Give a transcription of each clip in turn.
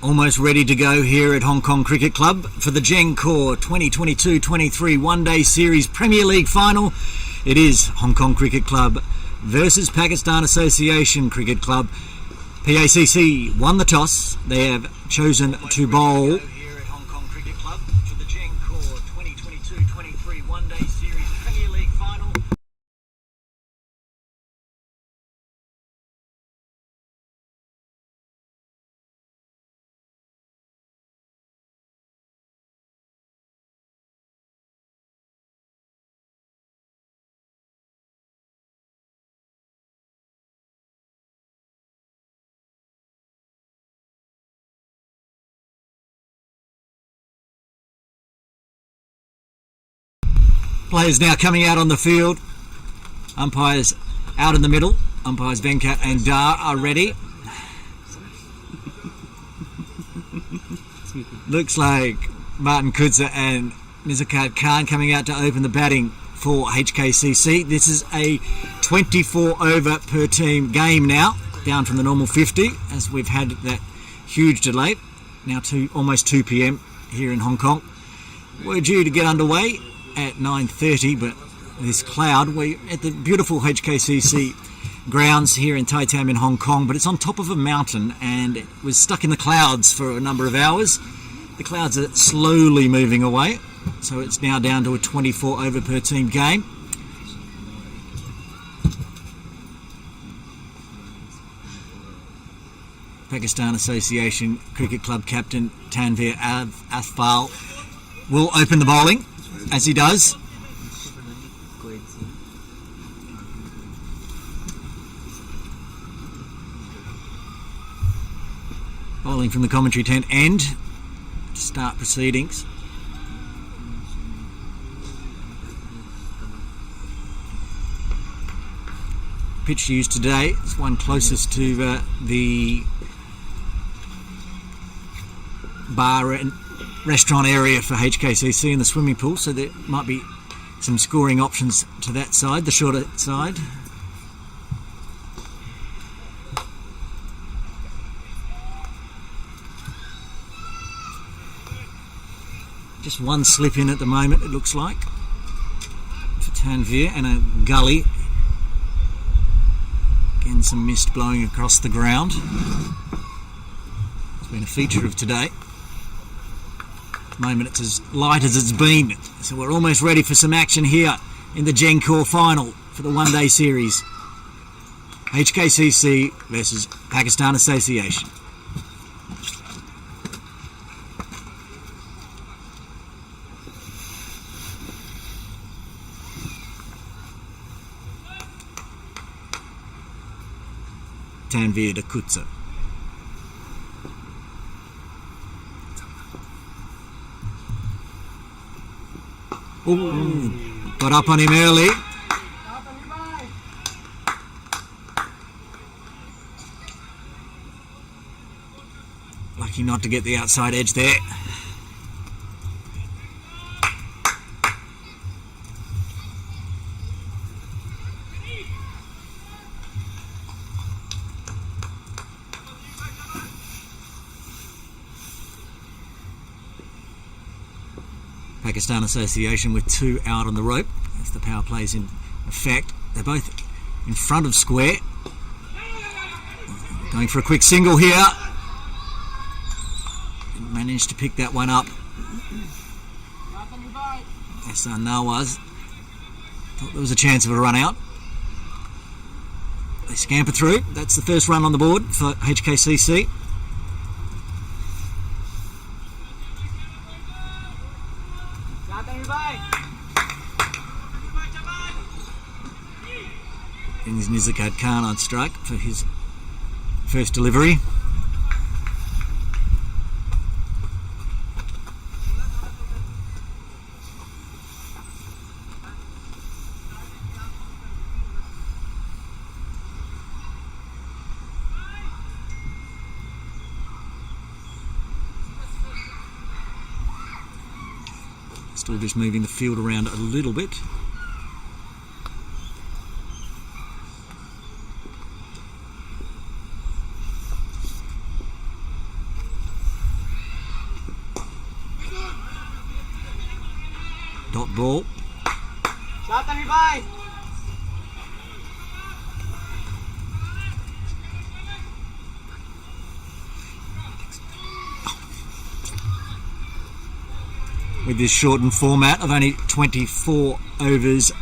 Almost ready to go here at Hong Kong Cricket Club for the Gencor 2022-23 One-Day Series Premier League Final. It is Hong Kong Cricket Club versus Pakistan Association Cricket Club. PACC won the toss. They have chosen to bowl. Here at Hong Kong Cricket Club for the Gencor 2022-23 One-Day Series Premier League Final. Players now coming out on the field. Umpires out in the middle. Umpires Venkat and Dar are ready. Looks like Martin Kudza and Nizakat Khan coming out to open the batting for HKCC. This is a 24 over per team game now, down from the normal 50 as we've had that huge delay. Now almost 2 p.m. here in Hong Kong. We're due to get underway at 9:30, but this cloud, we're at the beautiful HKCC grounds here in Tai Tam in Hong Kong, but it's on top of a mountain and it was stuck in the clouds for a number of hours. The clouds are slowly moving away, so it's now down to a 24 over per team game. Pakistan Association Cricket Club captain Tanveer Afzal will open the bowling, as he does. Bowling from the commentary tent end to start proceedings. Pitch used today is one closest to the bar and restaurant area for HKCC and the swimming pool, so there might be some scoring options to that side, the shorter side. Just one slip in at the moment, it looks like, for Tanveer, and a gully. Again, some mist blowing across the ground. It's been a feature of today. At the moment it's as light as it's been, so we're almost ready for some action here in the Gencor final for the one-day series. HKCC versus Pakistan Association. Tanveer to Kudza. Ooh, got up on him early. Lucky not to get the outside edge there. Pakistan Association with 2 out on the rope as the power plays in effect. They're both in front of square. Going for a quick single here. Managed to pick that one up. Hassan Nawaz thought there was a chance of a run out. They scamper through. That's the first run on the board for HKCC. And is Nizakat Khan on strike for his first delivery. Still just moving the field around a little bit. With this shortened format of only 24 overs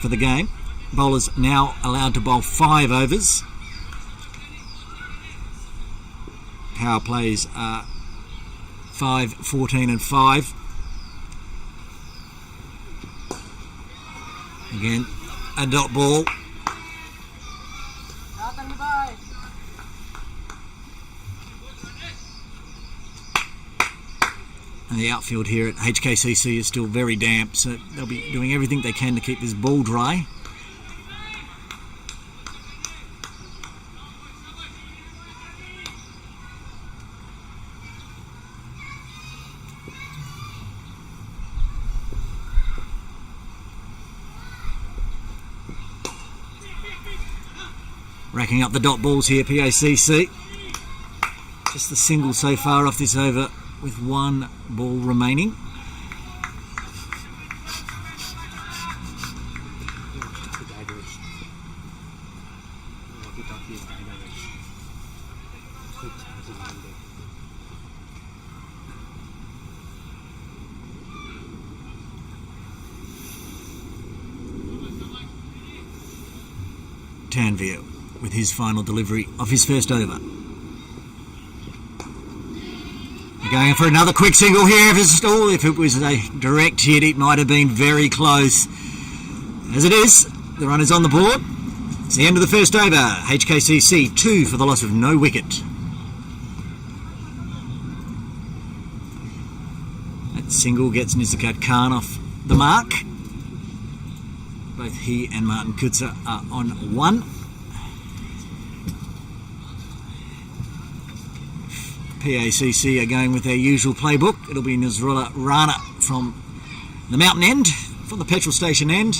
for the game, bowlers now allowed to bowl 5 overs. Power plays are 5, 14 and 5. Again, a dot ball. And the outfield here at HKCC is still very damp, so they'll be doing everything they can to keep this ball dry. Racking up the dot balls here, PACC. Just the single so far off this over, with 1 ball remaining. Tanvir with his final delivery of his first over. Going for another quick single here. If it was a direct hit, it might have been very close. As it is, the runner's on the board. It's the end of the first over. HKCC 2 for the loss of no wicket. That single gets Nizakat Khan off the mark. Both he and Martin Kutzer are on 1. PACC are going with their usual playbook. It'll be Nazrullah Rana from the mountain end, from the petrol station end.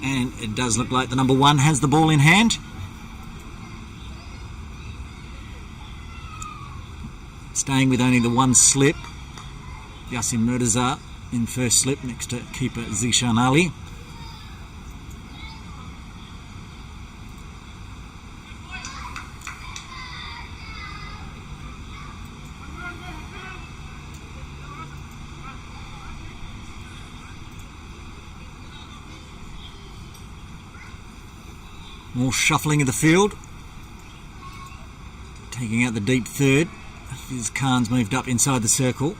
And it does look like the number 1 has the ball in hand. Staying with only the 1 slip. Yassin Murtaza in first slip next to keeper Zishan Ali. More shuffling of the field. Taking out the deep third. As Khan's moved up inside the circle.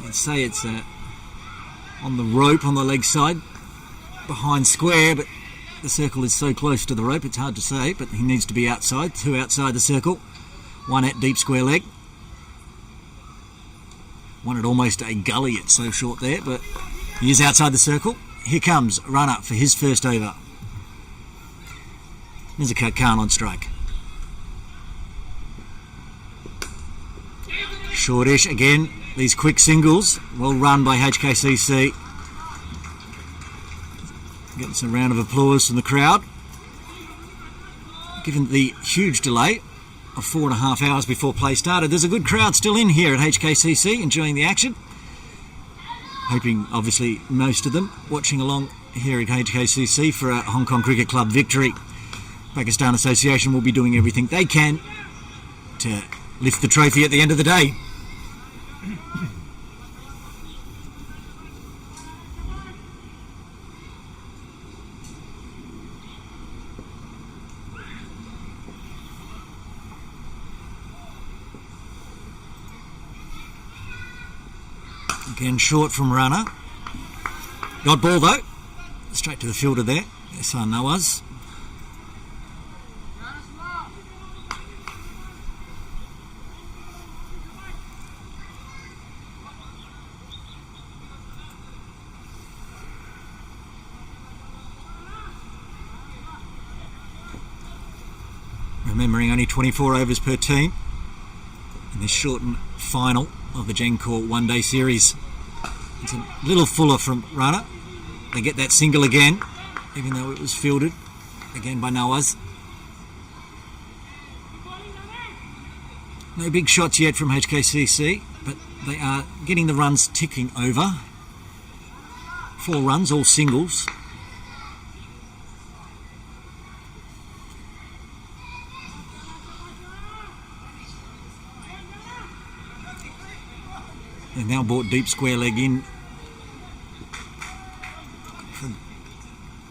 I'd say it's on the rope on the leg side. Behind square, but the circle is so close to the rope it's hard to say, but he needs to be outside. 2 outside the circle. 1 at deep square leg. 1 at almost a gully, it's so short there, but he is outside the circle. Here comes runner for his first over. Nizakat Khan on strike. Shortish again. These quick singles, well run by HKCC. Getting some round of applause from the crowd. Given the huge delay of 4.5 hours before play started, there's a good crowd still in here at HKCC enjoying the action. Hoping, obviously, most of them watching along here at HKCC for a Hong Kong Cricket Club victory. Pakistan Association will be doing everything they can to lift the trophy at the end of the day. Again, short from runner. Got ball though. Straight to the fielder there. Ehsan Nawaz. Remembering only 24 overs per team in this shortened final of the Gencor one-day series. It's a little fuller from runner. They get that single again, even though it was fielded again by Nawaz. No big shots yet from HKCC, but they are getting the runs ticking over. 4 runs, all singles. They've now brought deep square leg in.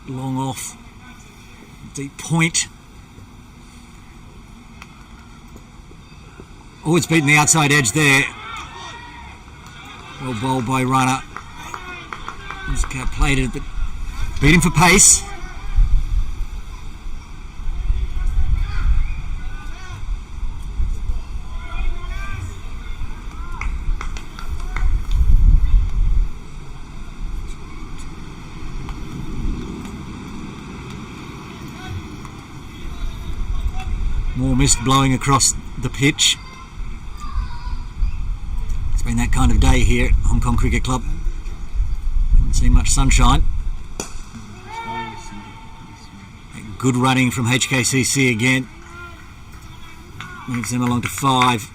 Long off. Deep point. Oh, it's beaten the outside edge there. Well bowled by runner. This cat played it, but beat him for pace. More mist blowing across the pitch. It's been that kind of day here at Hong Kong Cricket Club. Haven't seen much sunshine. Good running from HKCC again. Moves them along to 5.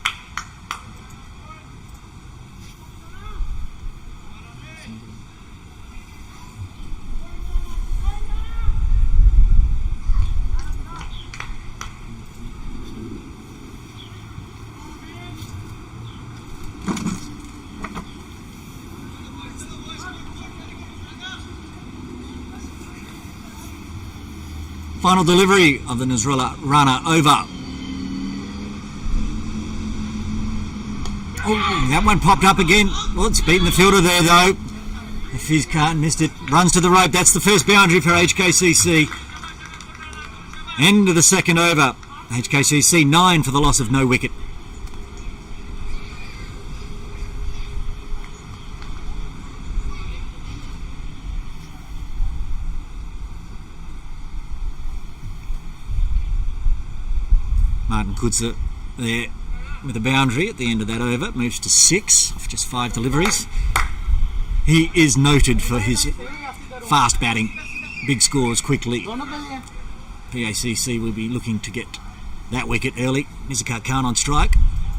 Final delivery of the Nasrullah runner over. Oh, that one popped up again. Well, it's beaten the fielder there though. The Fizz can't missed it. Runs to the rope. That's the first boundary for HKCC. End of the second over. HKCC 9 for the loss of no wicket. Martin Kudza there with a boundary at the end of that over. Moves to 6 off just 5 deliveries. He is noted for his fast batting, big scores quickly. PACC will be looking to get that wicket early. Nizakat Khan on strike.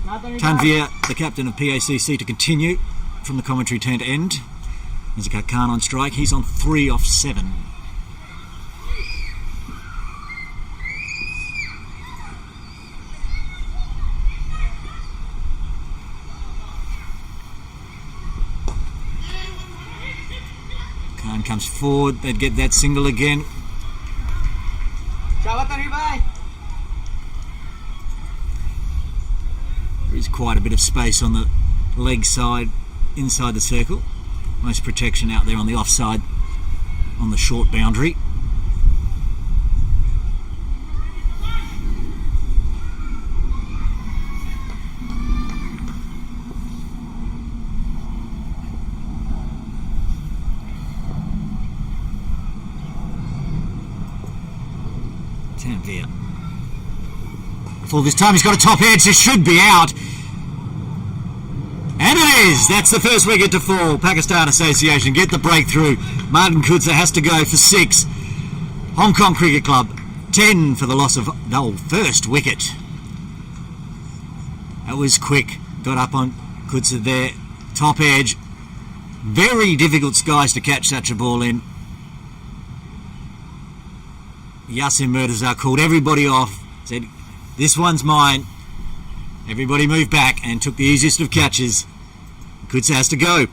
Tanvir, the captain of PACC, to continue from the commentary tent end. Nizakat Khan on strike. He's on 3 off 7. Khan comes forward, they'd get that single again. There is quite a bit of space on the leg side inside the circle. Most protection out there on the offside on the short boundary. Tanvir. For this time he's got a top edge, this should be out. And it is! That's the first wicket to fall. Pakistan Association get the breakthrough. Martin Kudza has to go for 6. Hong Kong Cricket Club 10 for the loss of the first wicket. That was quick. Got up on Kudza there. Top edge. Very difficult skies to catch such a ball in. Yasin Murtaza called everybody off, said, "This one's mine." Everybody moved back and took the easiest of catches. Kudza has to go.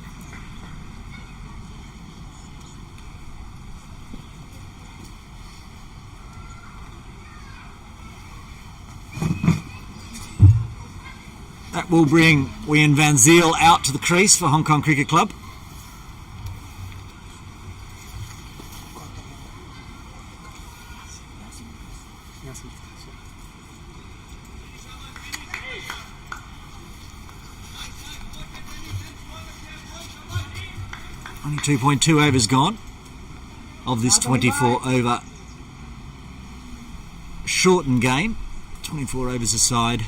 That will bring Wian Van Zyl out to the crease for Hong Kong Cricket Club. Only 2.2 overs gone of this 24 over shortened game. 24 overs aside.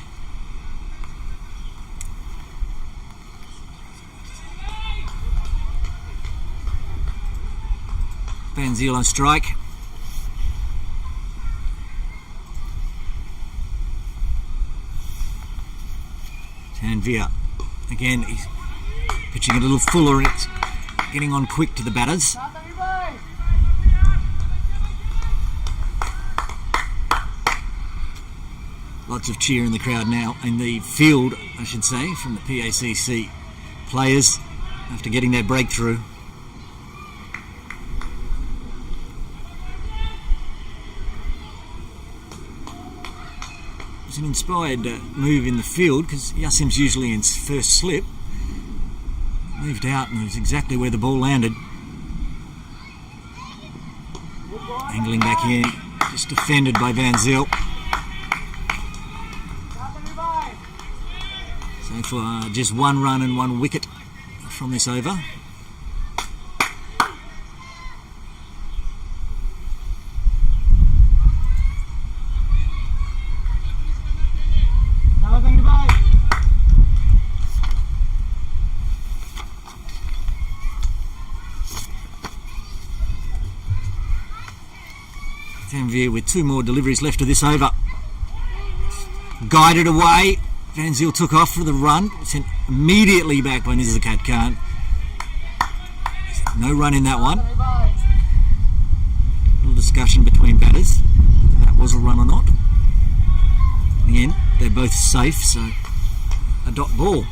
Van Zyl on strike. Tanvir again, he's pitching a little fuller and it's getting on quick to the batters. Lots of cheer in the crowd now, in the field, I should say, from the PACC players after getting their breakthrough. It was an inspired move in the field because Yassim's usually in first slip. Moved out and it was exactly where the ball landed. Angling back in, just defended by Van Zyl. So for just 1 run and 1 wicket from this over. Tanvir with 2 more deliveries left of this over. Guided away. Van Zyl took off for the run. Sent immediately back by Nizakat Khan. No run in that one. Little discussion between batters. That was a run or not. In the end, they're both safe, so a dot ball.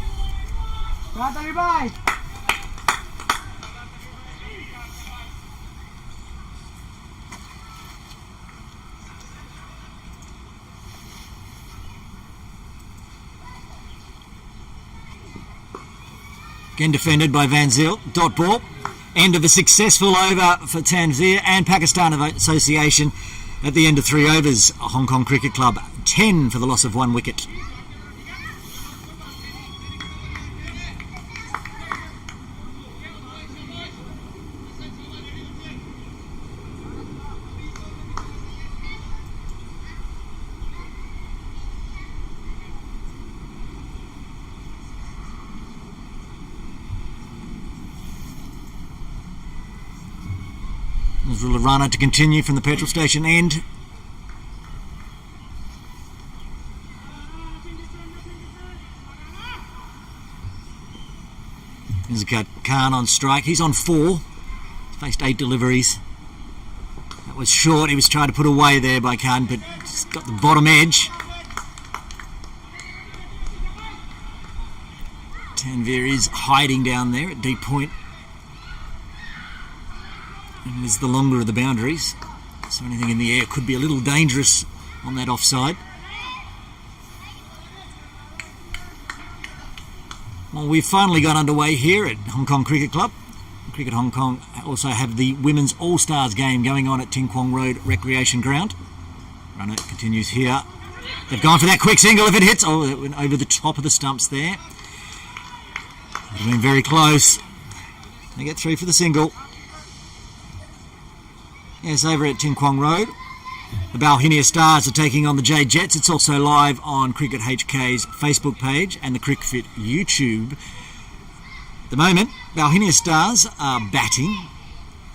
Again defended by Van Zyl. Dot ball. End of a successful over for Tanvir and Pakistan Association at the end of 3 overs. Hong Kong Cricket Club 10 for the loss of 1 wicket. Runner to continue from the petrol station end. Nizakat Khan on strike. He's on 4. Faced 8 deliveries. That was short. He was trying to put away there by Khan, but just got the bottom edge. Tanvir is hiding down there at deep point. And is the longer of the boundaries, so anything in the air could be a little dangerous on that offside. Well, we've finally got underway here at Hong Kong Cricket Club. Cricket Hong Kong also have the Women's All-Stars game going on at Ting Kwong Road Recreation Ground. Runner continues here. They've gone for that quick single if it hits. Oh, it went over the top of the stumps there. They've been very close. They get through for the single. Yes, over at Ting Kwong Road. The Balhinia Stars are taking on the Jade Jets. It's also live on Cricket HK's Facebook page and the CrickFit YouTube. At the moment, Balhinia Stars are batting,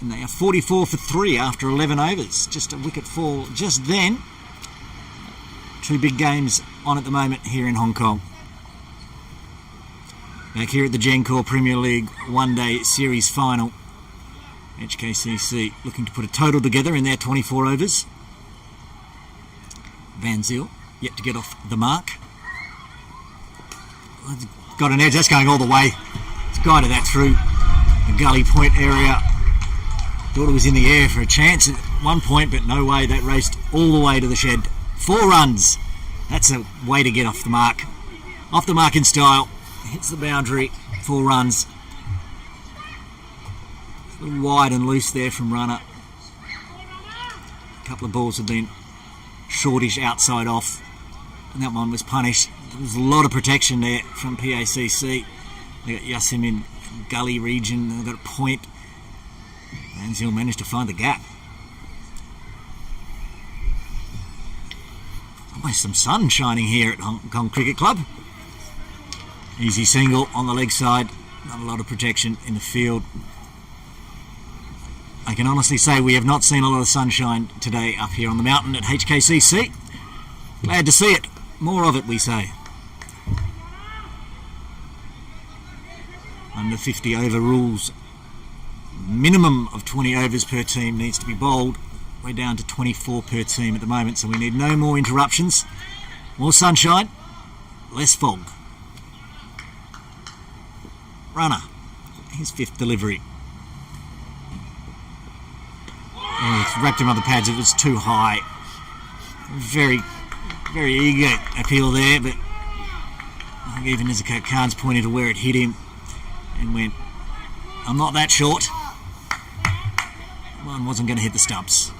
and they are 44 for 3 after 11 overs. Just a wicket fall just then. 2 big games on at the moment here in Hong Kong. Back here at the Gencor Premier League one-day series final. HKCC looking to put a total together in their 24 overs. Van Zyl yet to get off the mark. Got an edge, that's going all the way. It's guided that through the gully point area. Thought it was in the air for a chance at one point, but no way, that raced all the way to the shed. 4 runs. That's a way to get off the mark. Off the mark in style. Hits the boundary. 4 runs. A little wide and loose there from runner. A couple of balls have been shortish outside off, and that one was punished. There was a lot of protection there from PACC. They got Yassim in gully region. They got a point. Van Zyl managed to find the gap. Almost some sun shining here at Hong Kong Cricket Club. Easy single on the leg side. Not a lot of protection in the field. I can honestly say we have not seen a lot of sunshine today up here on the mountain at HKCC. Glad to see it. More of it, we say. Under 50 over rules. Minimum of 20 overs per team needs to be bowled. We're down to 24 per team at the moment, so we need no more interruptions. More sunshine, less fog. Runner, his 5th delivery. Oh, it's wrapped him on the pads. It was too high. Very, very eager appeal there, but I think even HKCC Khan's pointed to where it hit him and went, I'm not that short. One wasn't going to hit the stumps.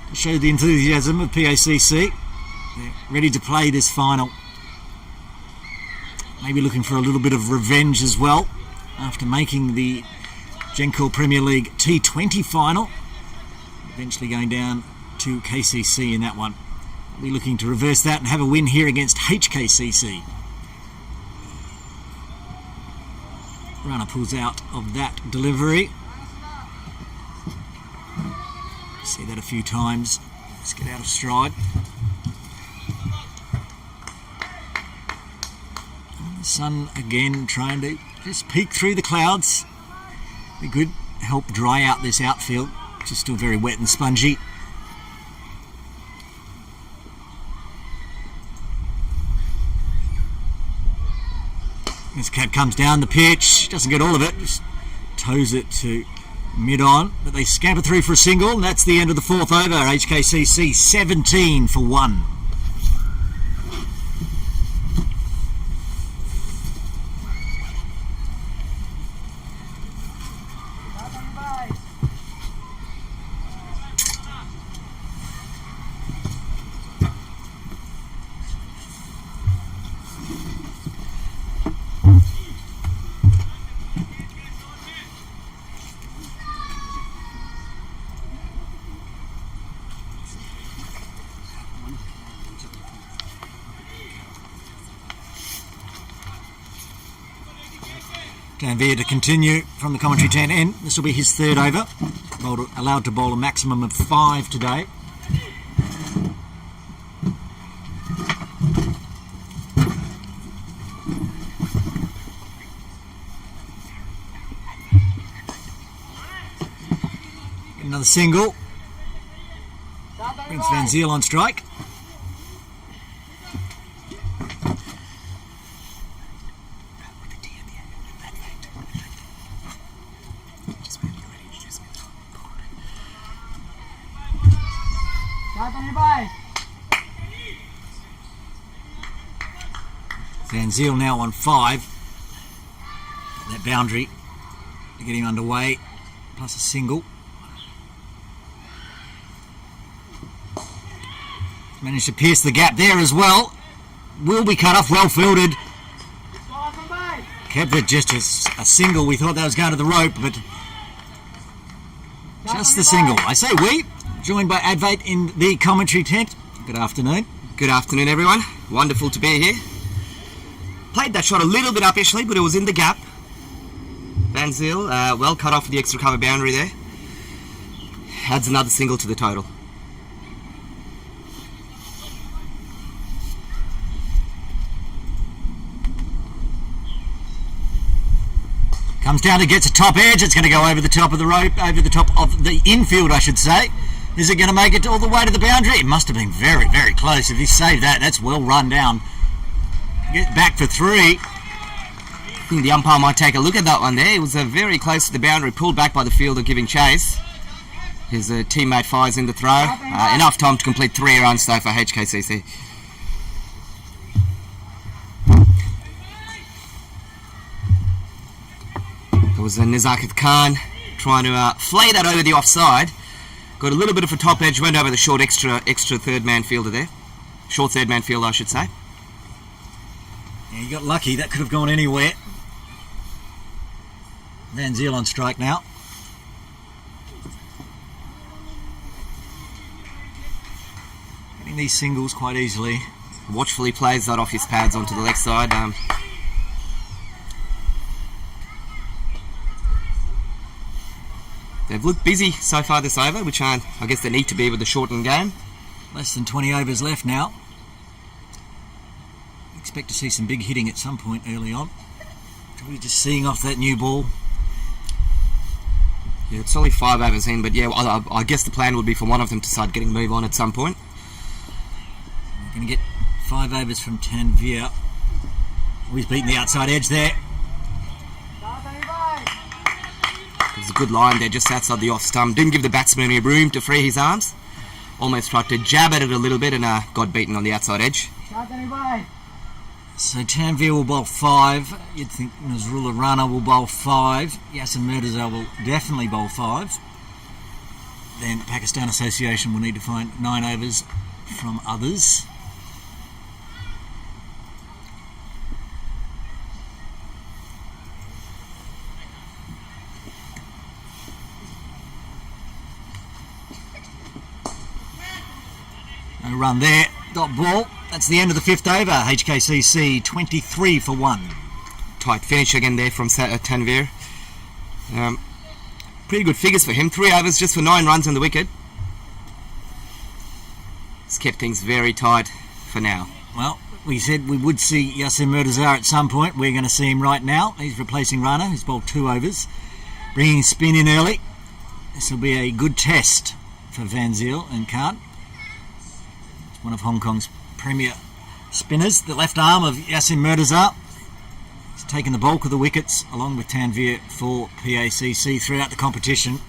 To show the enthusiasm of PACC. They're ready to play this final. Maybe looking for a little bit of revenge as well after making the Gencor Premier League T20 final. Eventually going down to KCC in that one. We're looking to reverse that and have a win here against HKCC. Runner pulls out of that delivery. See that a few times. Let's get out of stride. And the sun again trying to just peek through the clouds. Be good, help dry out this outfield, which is still very wet and spongy. HKCC comes down the pitch, doesn't get all of it, just toes it to mid-on, but they scamper through for a single, and that's the end of the 4th over. HKCC 17 for 1. Danvir to continue from the commentary tent end. This will be his 3rd over. Allowed to bowl a maximum of 5 today. Another single. Brings Van Zyl on strike. Van Zyl now on 5. That boundary to get him underway, plus a single. Managed to pierce the gap there as well. Will be cut off, well fielded. Kept it just as a single. We thought that was going to the rope, but just the single. I say we, joined by Advait in the commentary tent. Good afternoon. Good afternoon, everyone. Wonderful to be here. Played that shot a little bit uppishly, but it was in the gap. Van Zyl, well cut off the extra cover boundary there. Adds another single to the total. Comes down and gets a top edge. It's going to go over the top of the rope, over the top of the infield, I should say. Is it going to make it all the way to the boundary? It must have been very, very close. If he saved that, that's well run down. Get back for 3. I think the umpire might take a look at that one there. It was very close to the boundary, pulled back by the fielder giving chase. His teammate fires in the throw. Enough time to complete 3 runs though for HKCC. There was HKCC Khan trying to flay that over the offside. Got a little bit of a top edge, went over the short extra third man fielder there. Short third man fielder, I should say. Yeah, he got lucky. That could have gone anywhere. Van Zyl on strike now. Getting these singles quite easily. Watchfully plays that off his pads onto the leg side. They've looked busy so far this over, which I guess they need to be with the shortened game. Less than 20 overs left now. Expect to see some big hitting at some point early on. We're just seeing off that new ball. Yeah, it's only 5 overs in, but yeah, I guess the plan would be for one of them to start getting a move on at some point. Going to get 5 overs from Tanveer. Oh, he's beaten the outside edge there. There's a good line there just outside the off stump. Didn't give the batsman any room to free his arms. Almost tried to jab at it a little bit and got beaten on the outside edge. So Tanveer will bowl 5. You'd think Nazrullah Rana will bowl 5. Yasser Mirza will definitely bowl 5. Then the Pakistan Association will need to find 9 overs from others. No run there. Dot ball. That's the end of the 5th over. HKCC 23 for 1. Tight finish again there from Tanveer. Pretty good figures for him. 3 overs just for 9 runs on the wicket. It's kept things very tight for now. Well, we said we would see Yasser Mirza at some point. We're going to see him right now. He's replacing Rana, who's bowled 2 overs. Bringing spin in early. This will be a good test for Van Zyl and Khan. It's one of Hong Kong's premier spinners. The left arm of Yasser Mirza. He's taken the bulk of the wickets along with Tanveer for PACC throughout the competition.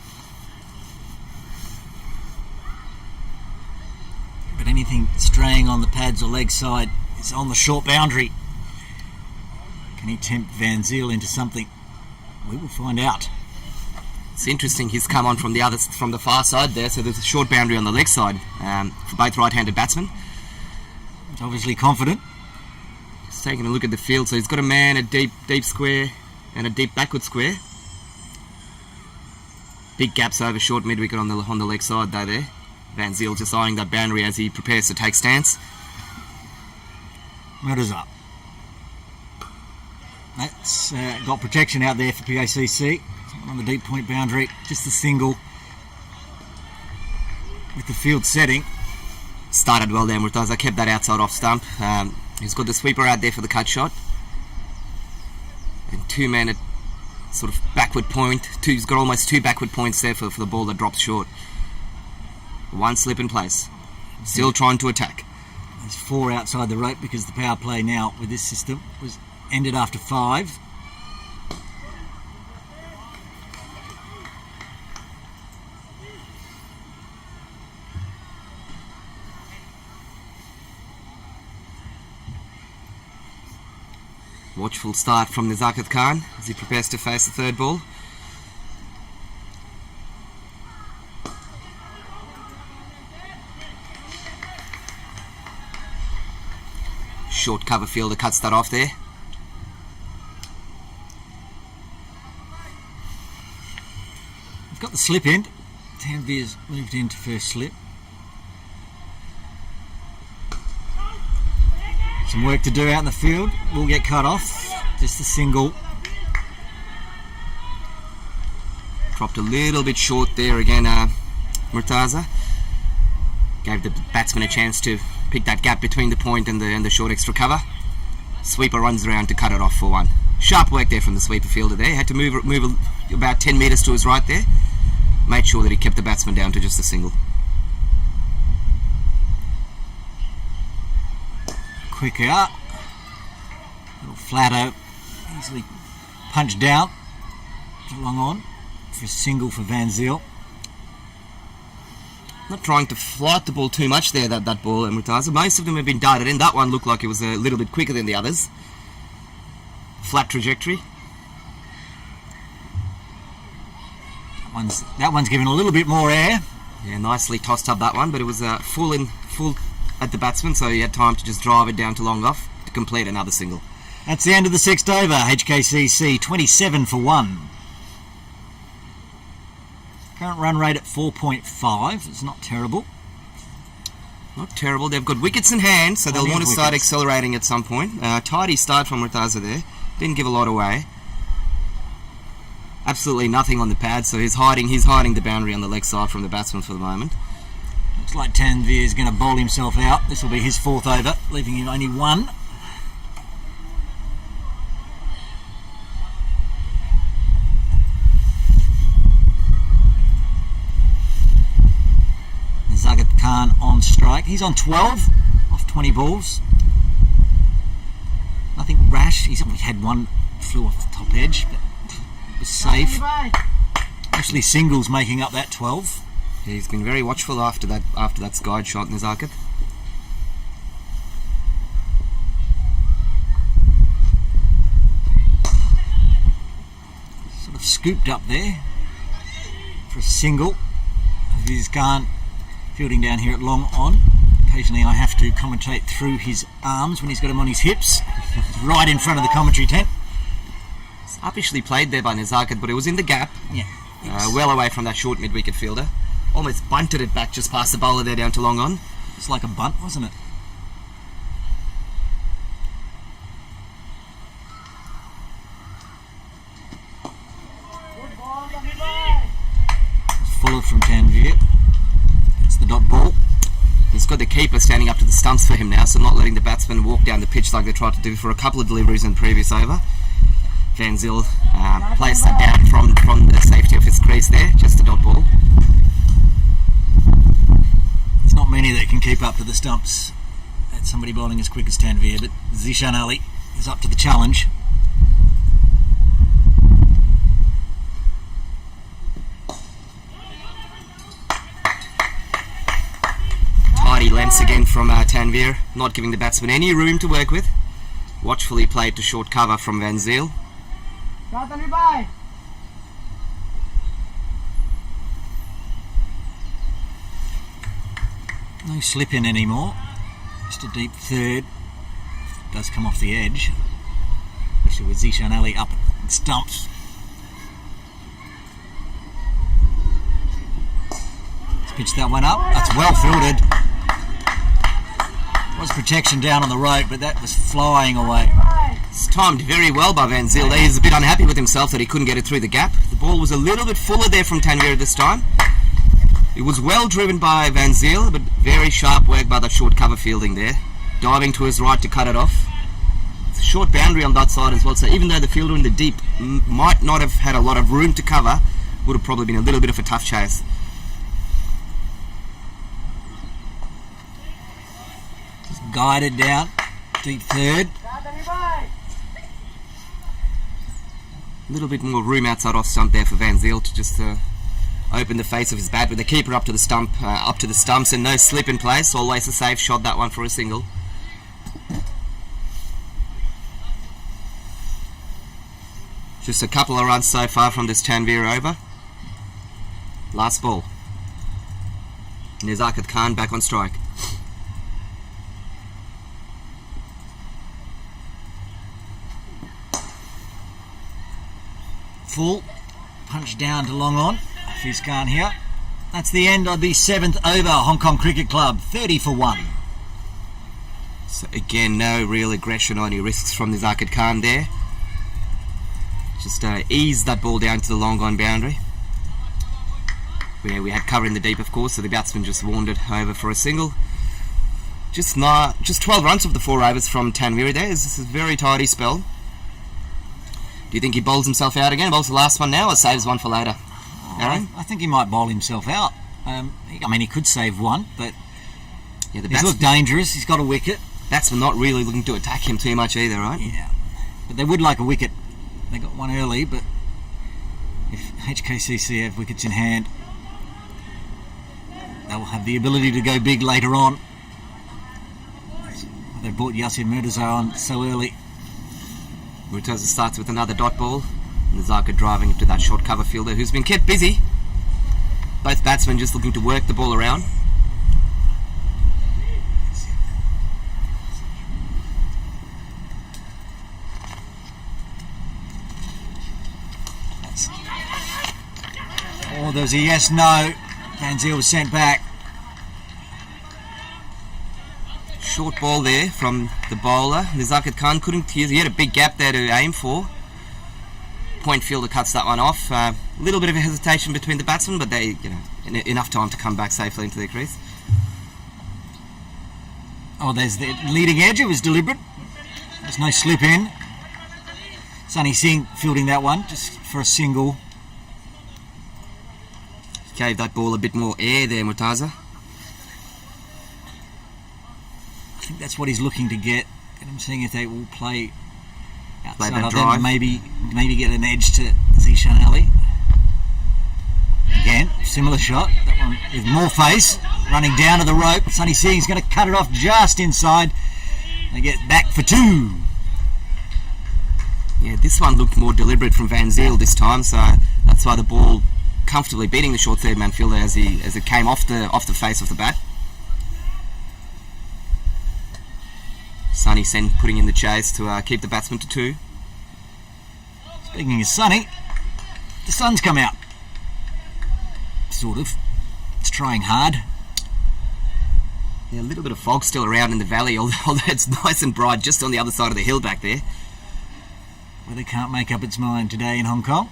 But anything straying on the pads or leg side is on the short boundary. Can he tempt Van Zyl into something? We will find out. It's interesting, he's come on from the far side there, so there's a short boundary on the leg side for both right-handed batsmen. He's obviously confident. He's taking a look at the field, so he's got a man, a deep square and a deep backward square. Big gaps over short mid-wicket on the leg side though there. Van Zyl just eyeing that boundary as he prepares to take stance. Mirza. That's got protection out there for PACC. On the deep point boundary, just a single with the field setting. Started well there, Murtaza kept that outside off stump. He's got the sweeper out there for the cut shot. And 2 men at sort of backward point. He's got almost 2 backward points there for the ball that drops short. 1 slip in place. Still trying to attack. There's 4 outside the rope because the power play now with this system was ended after 5. Watchful start from Nizakat Khan as he prepares to face the 3rd ball. Short cover fielder cuts that off there. We've got the slip end. Tanveer's moved into first slip. Some work to do out in the field. Will get cut off. Just a single. Dropped a little bit short there again, Murtaza. Gave the batsman a chance to pick that gap between the point and the short extra cover. Sweeper runs around to cut it off for 1. Sharp work there from the sweeper fielder there. Had to move about 10 metres to his right there. Made sure that he kept the batsman down to just a single. Quick out. Little flatter. Easily punched down. Long on for a single for Van Zyl. Not trying to flight the ball too much there, that ball, Murtaza. Most of them have been darted in. That one looked like it was a little bit quicker than the others. Flat trajectory. That one's given a little bit more air. Yeah, nicely tossed up that one, but it was full at the batsman, so he had time to just drive it down to long off to complete another single. That's the end of the 6th over. HKCC 27 for 1. Current run rate at 4.5. It's not terrible. Not terrible. They've got wickets in hand, so they'll want to start accelerating at some point. Tidy start from Murtaza there. Didn't give a lot away. Absolutely nothing on the pad, so he's hiding the boundary on the leg side from the batsman for the moment. Looks like Tanveer is going to bowl himself out. This will be his 4th over, leaving him only 1. Zagat Khan on strike. He's on 12. off 20 balls. Nothing rash. He's only had one flew off the top edge, but it was safe. Mostly singles making up that 12. He's been very watchful after that guide shot in his arcade. Sort of scooped up there for a single. He's gone fielding down here at long on. Occasionally I have to commentate through his arms when he's got him on his hips, right in front of the commentary tent. It's uppishly played there by Nizarkit, but it was in the gap, Yeah. well away from that short mid-wicket fielder. Almost bunted it back just past the bowler there down to long on. It's like a bunt, wasn't it? Fuller from Tanveer. It's the dot ball. He's got the keeper standing up to the stumps for him now, so not letting the batsman walk down the pitch like they tried to do for a couple of deliveries in the previous over. Van Zyl placed that down from the safety of his crease there, just a dot ball. There's not many that can keep up to the stumps. That's somebody bowling as quick as Tanveer, but Zishan Ali is up to the challenge. Tidy lengths again from Tanveer, not giving the batsman any room to work with. Watchfully played to short cover from Van Zyl. No slip in anymore. Just a deep third. Does come off the edge. Especially with Zishan Ali up at the stumps. Let's pitch that one up. That's well fielded. Was protection down on the rope, but that was flying away. It's timed very well by Van Zyl. He's a bit unhappy with himself that he couldn't get it through the gap. The ball was a little bit fuller there from Tanveer this time. It was well driven by Van Zyl, but very sharp work by the short cover fielding there. Diving to his right to cut it off. It's a short boundary on that side as well, so even though the fielder in the deep might not have had a lot of room to cover, would have probably been a little bit of a tough chase. Just guided down. Deep third. A little bit more room outside off stump there for Van Zyl to just open the face of his bat with the keeper up to the stumps, and no slip in place. Always a safe shot, that one, for a single. Just a couple of runs so far from this Tanveer over. Last ball. Nizarkit Khan back on strike. Full. Punch down to long on. Fizkan here. That's the end of the 7th over. Hong Kong Cricket Club 30 for 1. So again, no real aggression or any risks from Nizarkit Khan there. Just eased that ball down to the long on boundary, where we had cover in the deep, of course, so the batsman just warned it over for a single. Just 12 runs of the 4 overs from Tanveer there. This is a very tidy spell. Do you think he bowls himself out again, bowls the last one now, or saves one for later? Aaron? I think he might bowl himself out. He could save one, but Yeah, the he's looked dangerous. He's got a wicket. batsman not really looking to attack him too much either, right? Yeah, but they would like a wicket. They got one early, but if HKCC have wickets in hand, they will have the ability to go big later on. They brought Yasir Murtaza on so early. Murtaza starts with another dot ball. Nizarkit driving to that short cover fielder who's been kept busy. Both batsmen just looking to work the ball around. Oh, there was a yes-no. Van Zyl was sent back. Short ball there from the bowler. Nizarkit Khan he had a big gap there to aim for. Point fielder cuts that one off. A little bit of a hesitation between the batsmen, but they, enough time to come back safely into their crease. Oh, there's the leading edge. It was deliberate. There's no slip in. Sunny Singh fielding that one just for a single. Gave that ball a bit more air there, Murtaza. think that's what he's looking to get. And I'm seeing if they will play outside that of drive. them, maybe get an edge to Zishan Ali. Again, similar shot. That one with more face, running down to the rope. Sonny Singh's going to cut it off just inside. They get back for 2. Yeah, this one looked more deliberate from Van Zyl this time, so that's why the ball comfortably beating the short third man fielder as it came off the face of the bat. Sonny Sen putting in the chase to keep the batsman to 2. Speaking of Sonny, the sun's come out. Sort of. It's trying hard. Yeah, a little bit of fog still around in the valley, although it's nice and bright just on the other side of the hill back there. Weather can't make up its mind today in Hong Kong.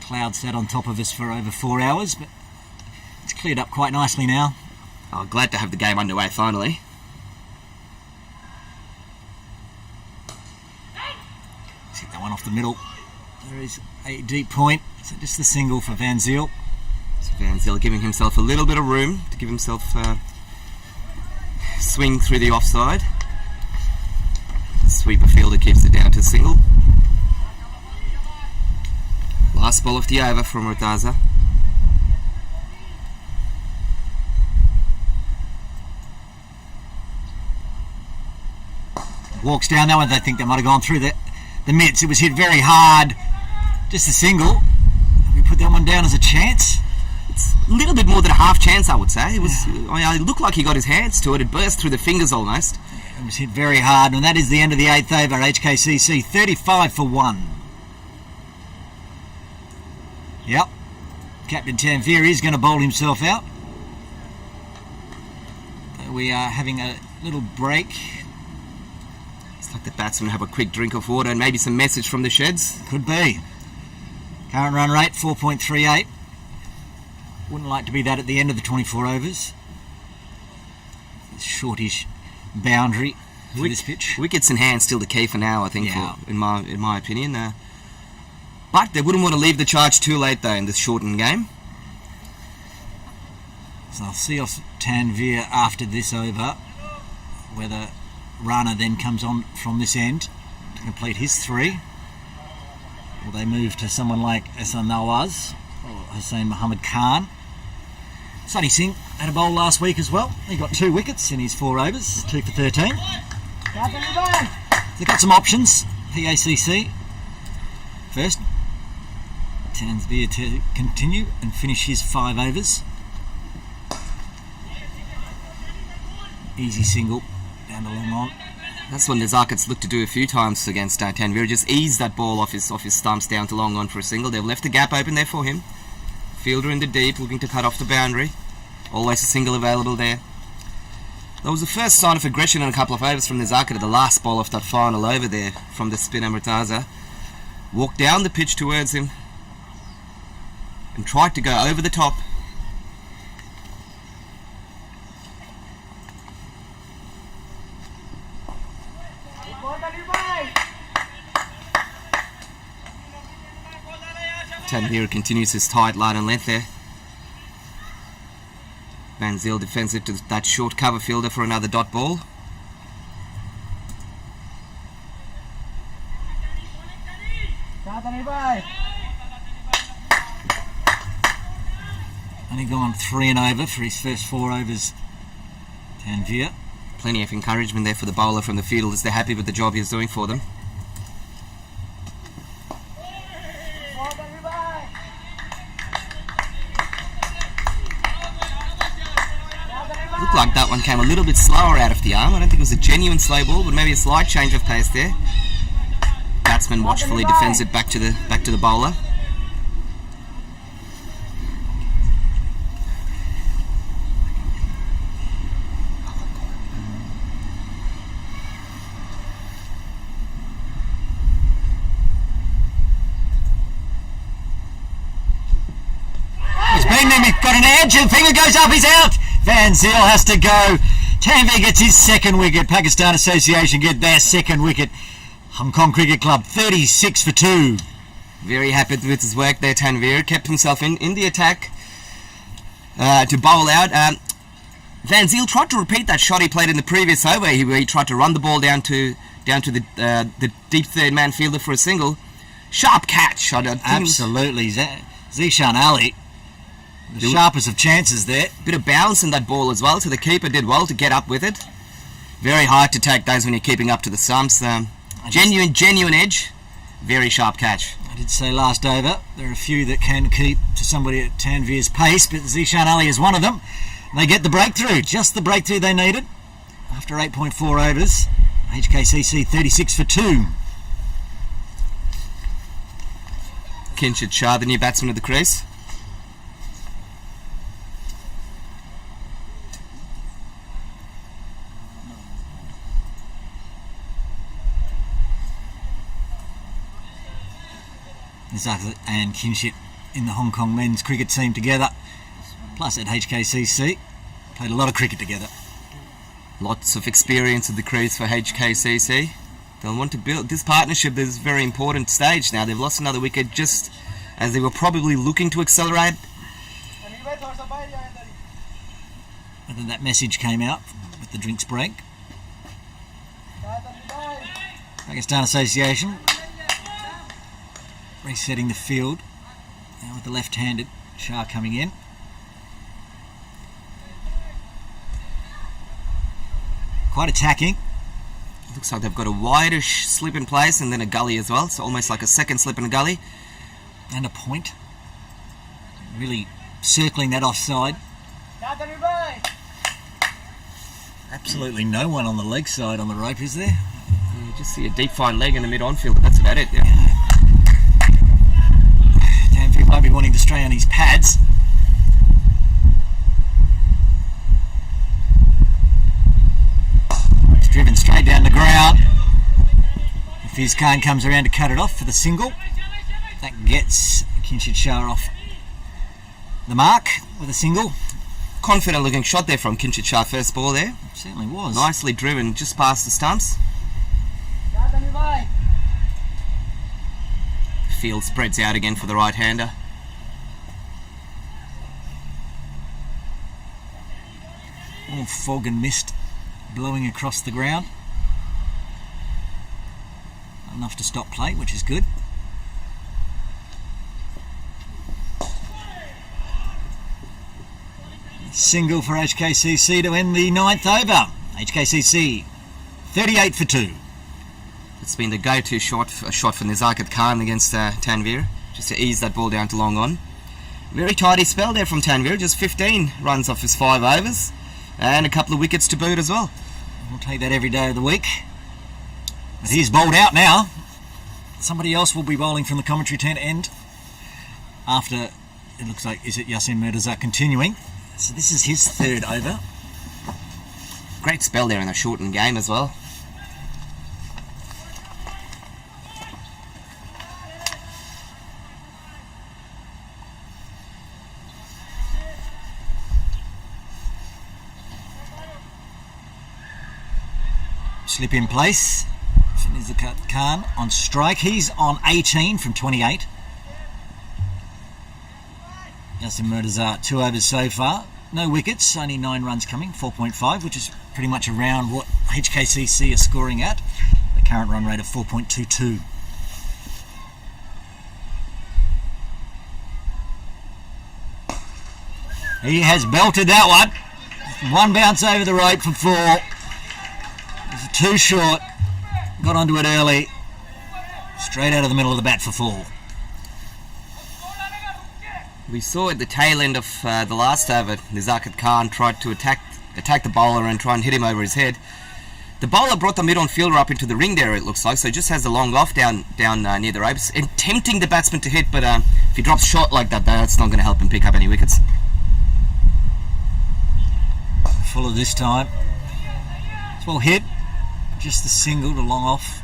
Clouds sat on top of us for over 4 hours, but it's cleared up quite nicely now. Oh, glad to have the game underway finally. Let's hit that one off the middle. There is a deep point, so just the single for Van Zyl. So Van Zyl giving himself a little bit of room to give himself swing through the offside. The sweeper fielder keeps it down to single. Last ball of the over from Murtaza. Walks down that one. They think they might have gone through the mitts. It was hit very hard. Just a single. Have we put that one down as a chance? It's a little bit more than a half chance, I would say. It was. It looked like he got his hands to it. It burst through the fingers almost. It was hit very hard, and that is the end of the 8th over. HKCC 35 for 1. Yep. Captain Tanvir is going to bowl himself out. We are having a little break. It's like the batsmen have a quick drink of water and maybe some message from the sheds. Could be. Current run rate 4.38. Wouldn't like to be that at the end of the 24 overs. This shortish boundary for this pitch. Wickets in hand still the key for now, I think, Yeah. in my opinion. But they wouldn't want to leave the charge too late though in this shortened game. So I'll see off Tanvir after this over, whether Rana then comes on from this end to complete his 3, or they move to someone like Hassan Nawaz or Hussain Muhammad Khan. Sonny Singh had a bowl last week as well. He got 2 wickets in his 4 overs, 2 for 13. They've got some options. PACC first. Tanvir to continue and finish his 5 overs. Easy single down to long on. That's what Nazakat's looked to do a few times against Tanvir. Just ease that ball off his stumps down to long on for a single. They've left a gap open there for him. Fielder in the deep, looking to cut off the boundary. Always a single available there. That was the first sign of aggression in a couple of overs from Nazakat at the last ball of that final over there from the spinner Murtaza. Walked down the pitch towards him and tried to go over the top. Tanvir continues his tight line and length there. Van Zyl defends it to that short cover fielder for another dot ball. Only gone 3 and over for his first 4 overs, Tanvir. Plenty of encouragement there for the bowler from the field as they're happy with the job he's doing for them. Looked like that one came a little bit slower out of the arm. I don't think it was a genuine slow ball, but maybe a slight change of pace there. Batsman watchfully defends it back to the bowler. He's been there, got an edge, and finger goes up, he's out. Van Zyl has to go. Tanvir gets his 2nd wicket. Pakistan Association get their 2nd wicket. Hong Kong Cricket Club 36 for 2. Very happy with his work there, Tanvir. Kept himself in the attack to bowl out. Van Zyl tried to repeat that shot he played in the previous over, where he tried to run the ball down to the deep third man fielder for a single. Sharp catch. Absolutely. Zishan Ali, the sharpest of chances there. Bit of bounce in that ball as well, so the keeper did well to get up with it. Very hard to take those when you're keeping up to the stumps. Genuine edge. Very sharp catch. I did say last over, there are a few that can keep to somebody at Tanvir's pace, but Zishan Ali is one of them. They get the breakthrough, just the breakthrough they needed. After 8.4 overs, HKCC 36 for 2. Kinshit Shah, the new batsman of the crease. Zak and Kinshit in the Hong Kong men's cricket team together, plus at HKCC, played a lot of cricket together. Lots of experience at the crease for HKCC. They'll want to build this partnership. This is a very important stage now. They've lost another wicket just as they were probably looking to accelerate. And then that message came out with the drinks break. Pakistan Association resetting the field now with the left-handed Shah coming in. Quite attacking. Looks like they've got a wideish slip in place and then a gully as well, so almost like a second slip in a gully. And a point. Really circling that offside. Absolutely no one on the leg side on the rope, is there? You just see a deep fine leg in the mid-on field, but that's about it. Yeah. Danville might be wanting to stray on his pads. It's driven straight down the ground. If his Khan comes around to cut it off for the single, that gets Kinshit Shah off the mark with a single. Confident looking shot there from Kinshit Shah, first ball there. It certainly was. Nicely driven just past the stumps. Field spreads out again for the right-hander. All fog and mist blowing across the ground. Not enough to stop play, which is good. Single for HKCC to end the 9th over. HKCC 38 for 2. It's been the go-to shot for Nizakat Khan against Tanvir, just to ease that ball down to long on. Very tidy spell there from Tanvir, just 15 runs off his 5 overs, and a couple of wickets to boot as well. We'll take that every day of the week. But he's bowled out now. Somebody else will be bowling from the commentary tent end after, it looks like, is it Yasin Murtaza continuing? So this is his 3rd over. Great spell there in a shortened game as well. Slip in place. Nizakat Khan on strike. He's on 18 from 28. Yasin Murtaza 2 overs so far. No wickets, only 9 runs coming, 4.5, which is pretty much around what HKCC are scoring at. The current run rate of 4.22. He has belted that one. One bounce over the rope for 4. It's too short. Got onto it early. Straight out of the middle of the bat for 4. We saw at the tail end of the last over, Nizakat Khan tried to attack the bowler and try and hit him over his head. The bowler brought the mid-on fielder up into the ring there, it looks like, so he just has a long off down near the ropes, and tempting the batsman to hit, but if he drops short like that, that's not going to help him pick up any wickets. Fuller this time. It's well hit. Just the single to long off.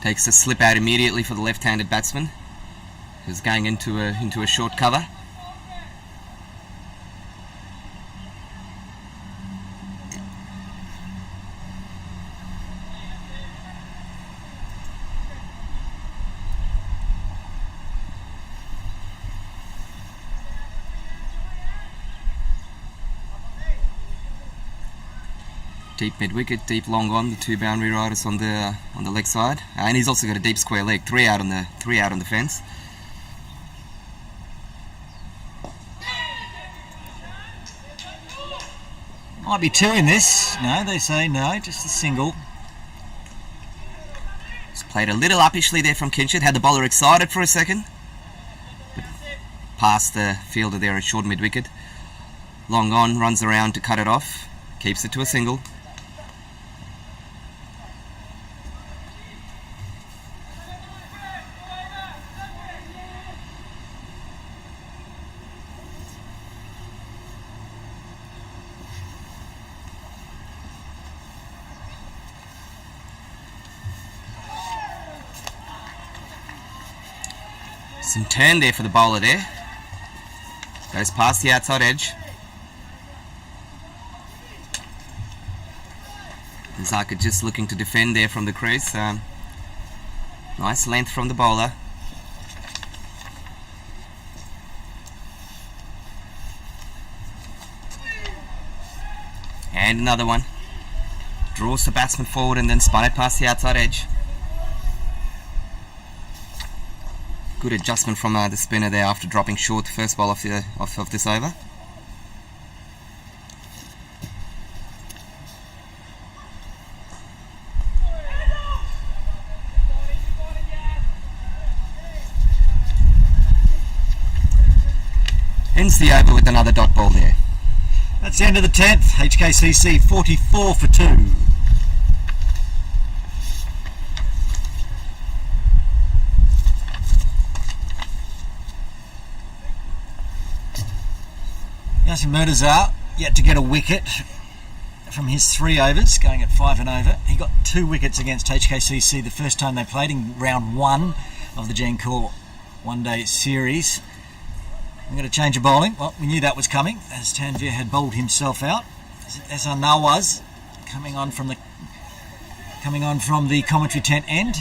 Takes a slip out immediately for the left-handed batsman, who's going into a short cover. Deep mid wicket, deep long on. The two boundary riders on the leg side, and he's also got a deep square leg. Three out on the fence. Might be two in this. No, they say no, just a single. Just played a little uppishly there from Kinshid. Had the bowler excited for a second. But past the fielder there at short mid wicket. Long on, runs around to cut it off. Keeps it to a single. Some turn there for the bowler there. Goes past the outside edge. Zaka just looking to defend there from the crease. Nice length from the bowler. And another one. Draws the batsman forward and then spun it past the outside edge. Good adjustment from the spinner there after dropping short the first ball of this over. Ends the over with another dot ball there. That's the end of the 10th. HKCC 44 for 2. Yasin Murtaza yet to get a wicket from his 3 overs, going at 5 and over. He got 2 wickets against HKCC the first time they played in round 1 of the Gencor one-day series. I'm going to change of bowling. Well, we knew that was coming, as Tanvir had bowled himself out. As Nawaz coming on from the commentary tent end.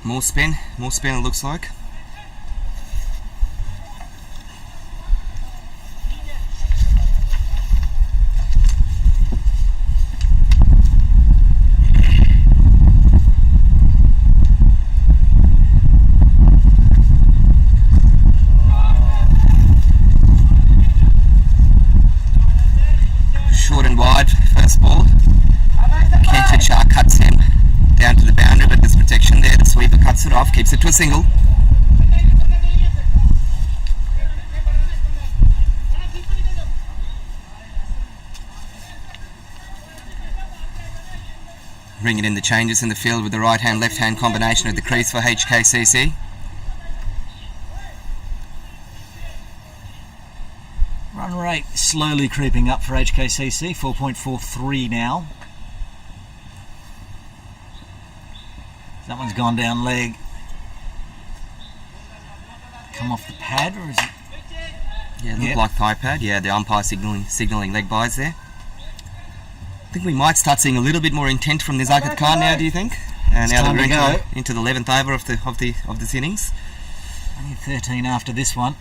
More spin it looks like. Short and wide, first ball. Kenchid cuts him down to the boundary, but there's protection there. The sweeper cuts it off, keeps it to a single. Bringing in the changes in the field with the right hand, left hand combination at the crease for HKCC. Run rate slowly creeping up for HKCC, 4.43 now. That one's gone down leg. Come off the pad, or is it? Yeah, looked like thigh pad. Yeah, the umpire signalling leg byes there. I think we might start seeing a little bit more intent from Nizakat Khan now. Do you think? And now that we're into the 11th over of this innings. Only 13 after this one.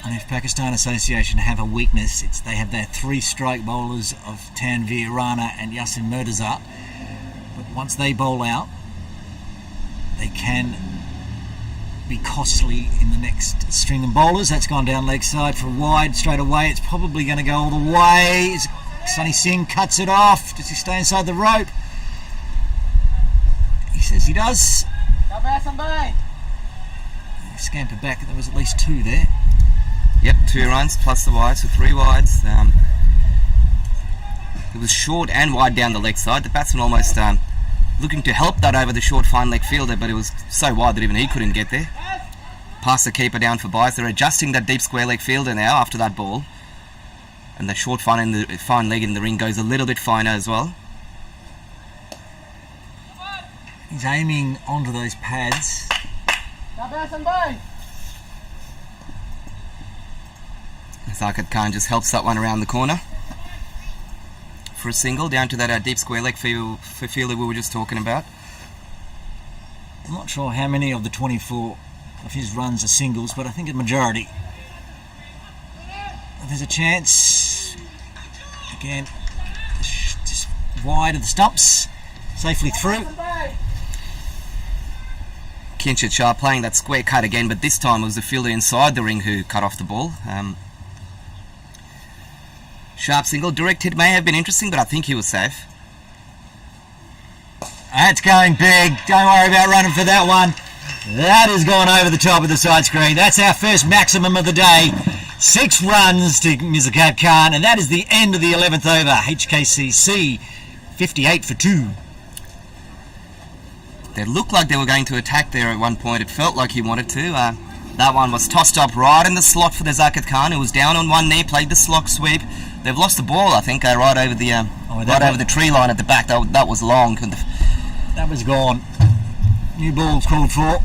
And if Pakistan Association have a weakness, it's they have their 3 strike bowlers of Tanvir Rana and Yasin Murtaza. But once they bowl out, they can be costly in the next string of bowlers. That's gone down leg side for a wide straight away. It's probably going to go all the way. Sunny Singh cuts it off. Does he stay inside the rope? He says he does. Scamper back. There was at least 2 there. Yep, 2 runs plus the wide, so 3 wides. It was short and wide down the leg side. The batsman almost looking to help that over the short fine leg fielder, but it was so wide that even he couldn't get there. Pass the keeper down for byes. They're adjusting that deep square leg fielder now after that ball. And the short fine leg in the ring goes a little bit finer as well. He's aiming onto those pads. Zakat Khan just helps that one around the corner for a single down to that deep square leg fielder we were just talking about. I'm not sure how many of the 24 of his runs are singles, but I think a majority. There's a chance. Again, just wide of the stumps. Safely through. Gencor playing that square cut again, but this time it was the fielder inside the ring who cut off the ball. Sharp single. Direct hit may have been interesting, but I think he was safe. That's going big. Don't worry about running for that one. That has gone over the top of the side screen. That's our first maximum of the day. 6 runs to Mizakat Khan, and that is the end of the 11th over. HKCC 58 for 2. They looked like they were going to attack there at one point. It felt like he wanted to. That one was tossed up right in the slot for the Zakat Khan, who was down on one knee, played the slog sweep. They've lost the ball, I think, right over the over the tree line at the back. That was long. That was gone. New ball called for.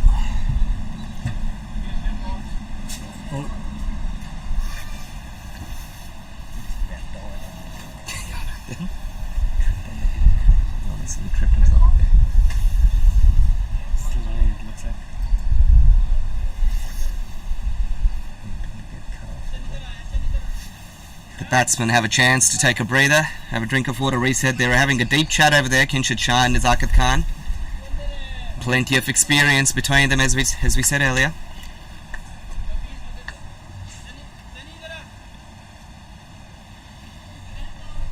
The batsmen have a chance to take a breather, have a drink of water, reset. They're having a deep chat over there, Gencor and Zakat Khan. Plenty of experience between them, as we said earlier.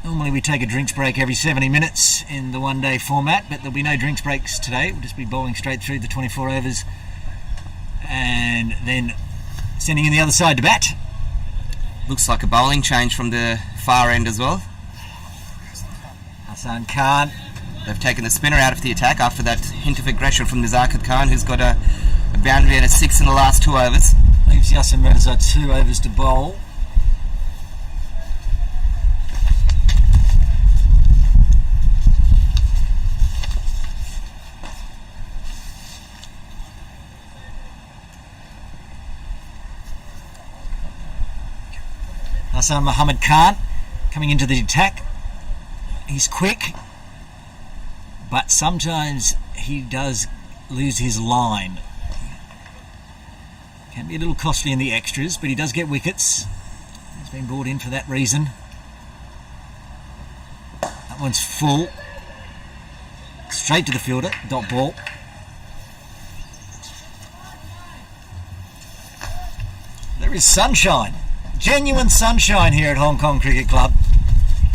Normally we take a drinks break every 70 minutes in the one-day format, but there'll be no drinks breaks today. We'll just be bowling straight through the 24 overs and then sending in the other side to bat. Looks like a bowling change from the far end as well. Hassan Khan. They've taken the spinner out of the attack after that hint of aggression from Zakat Khan, who's got a boundary and a 6 in the last 2 overs. Leaves Yasser Mirza 2 overs to bowl. Hassan Muhammad Khan coming into the attack. He's quick, but sometimes he does lose his line. Can be a little costly in the extras, but he does get wickets. He's been brought in for that reason. That one's full. Straight to the fielder, dot ball. There is sunshine. Genuine sunshine here at Hong Kong Cricket Club.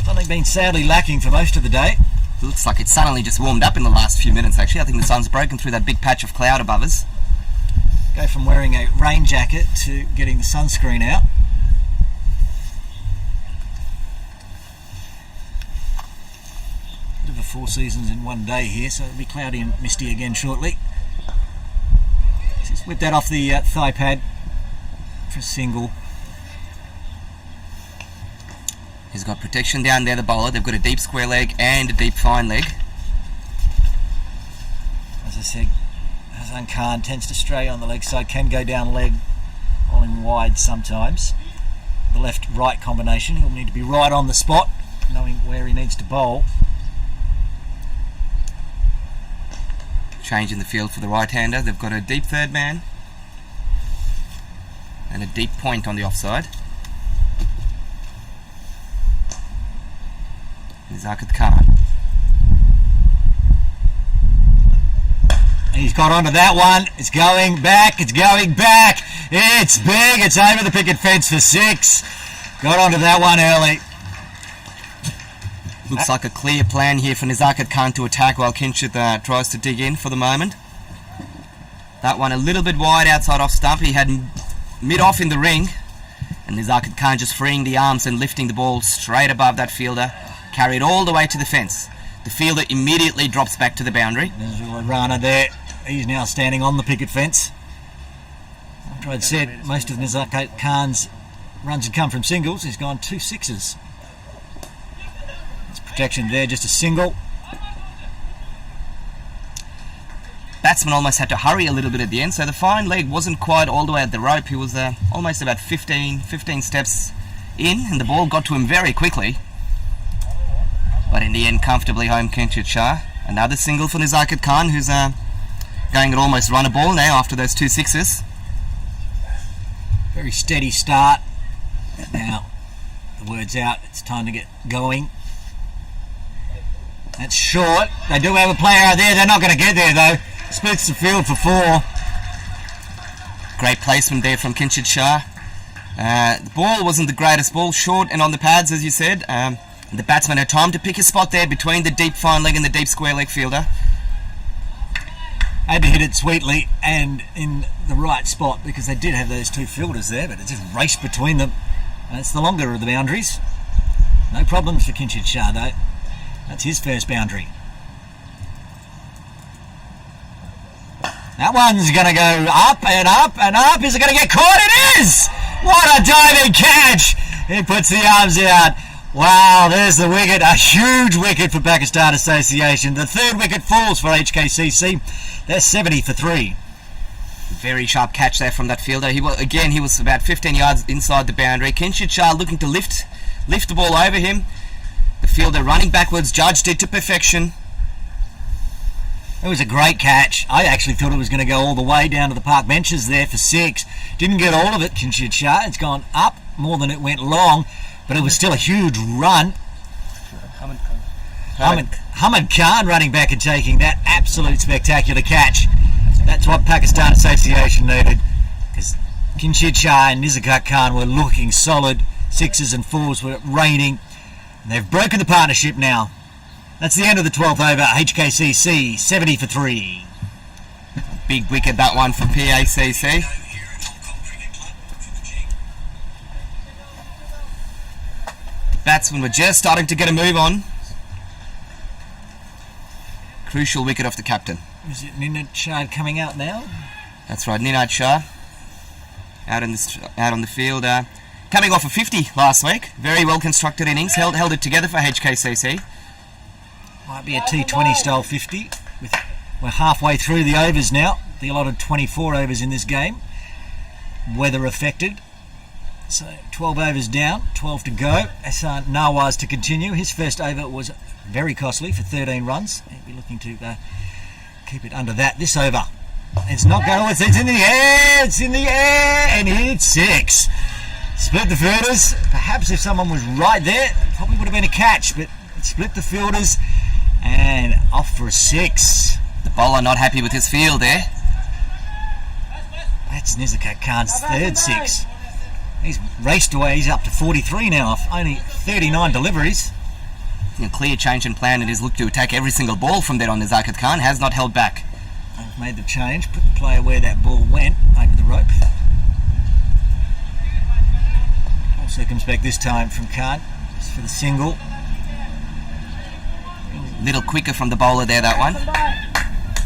Something been sadly lacking for most of the day. It looks like it's suddenly just warmed up in the last few minutes, actually. I think the sun's broken through that big patch of cloud above us. Go from wearing a rain jacket to getting the sunscreen out. Bit of a 4 seasons in one day here, so it'll be cloudy and misty again shortly. Just whip that off the thigh pad for a single. He's got protection down there, the bowler. They've got a deep square leg and a deep fine leg. As I said, Hassan Khan tends to stray on the leg side, can go down leg, bowling wide sometimes. The left-right combination, he'll need to be right on the spot, knowing where he needs to bowl. Change in the field for the right-hander. They've got a deep third man and a deep point on the offside. Zakat Khan. He's got onto that one. It's going back. It's going back. It's big. It's over the picket fence for 6. Got onto that one early. Looks like a clear plan here for Zakat Khan to attack while Gencor tries to dig in for the moment. That one a little bit wide outside off stump. He had mid-off in the ring. And Zakat Khan just freeing the arms and lifting the ball straight above that fielder. Carried all the way to the fence. The fielder immediately drops back to the boundary. There's Rana there. He's now standing on the picket fence. After I'd said most of Zakat Khan's runs had come from singles, he's gone 2 6s. There's protection there, just a single. Batsman almost had to hurry a little bit at the end, so the fine leg wasn't quite all the way at the rope. He was almost about 15 steps in, and the ball got to him very quickly. But in the end, comfortably home, Gencor. Another single for Zakat Khan, who's going at almost run a ball now after those 2 6s. Very steady start. Now, the word's out. It's time to get going. That's short. They do have a player out there. They're not going to get there though. Splits the field for 4. Great placement there from Kinshid Shah. The ball wasn't the greatest ball, short and on the pads as you said. The batsman had time to pick his spot there between the deep fine leg and the deep square leg fielder. Had to hit it sweetly and in the right spot because they did have those 2 fielders there, but it just raced between them. And it's the longer of the boundaries. No problems for Kinshid Shah though. That's his first boundary. That one's going to go up and up and up. Is it going to get caught? It is! What a diving catch! He puts the arms out. Wow, there's the wicket. A huge wicket for Pakistan Association. The 3rd wicket falls for HKCC. They're 70 for 3. Very sharp catch there from that fielder. He was about 15 yards inside the boundary. Kinshid Shah looking to lift the ball over him. The fielder running backwards, judged it to perfection. It was a great catch. I actually thought it was going to go all the way down to the park benches there for 6. Didn't get all of it, Kinshid Shah. It's gone up more than it went long, but it was still a huge run. Hamid Khan running back and taking that absolute spectacular catch. That's what Pakistan Association needed, because Kinshid Shah and Nizakat Khan were looking solid. 6s and 4s were raining. They've broken the partnership now. That's the end of the 12th over. HKCC 70 for 3. Big wicket that one for PACC. Batsmen were just starting to get a move on. Crucial wicket off the captain. Is it Ninad Shah coming out now? That's right, Ninad Shah out on the field. Coming off a 50 last week. Very well constructed innings. Held it together for HKCC. Might be a T20 style 50. We're halfway through the overs now. The allotted 24 overs in this game. Weather affected. So 12 overs down, 12 to go. Hassan Nawaz to continue. His first over was very costly for 13 runs. He'll be looking to keep it under that this over. It's not going. It's in the air. It's in the air, and he hit 6. Split the fielders. Perhaps if someone was right there, it probably would have been a catch, but it split the fielders and off for a 6. The bowler not happy with his field there. That's Nizakat Khan's 3rd 6. He's raced away. He's up to 43 now off only 39 deliveries. A clear change in plan, and he's looked to attack every single ball from there on. Nizakat Khan has not held back. They've made the change, put the player where that ball went, over the rope. All circumspect this time from Khan, just for the single. Little quicker from the bowler there, that one.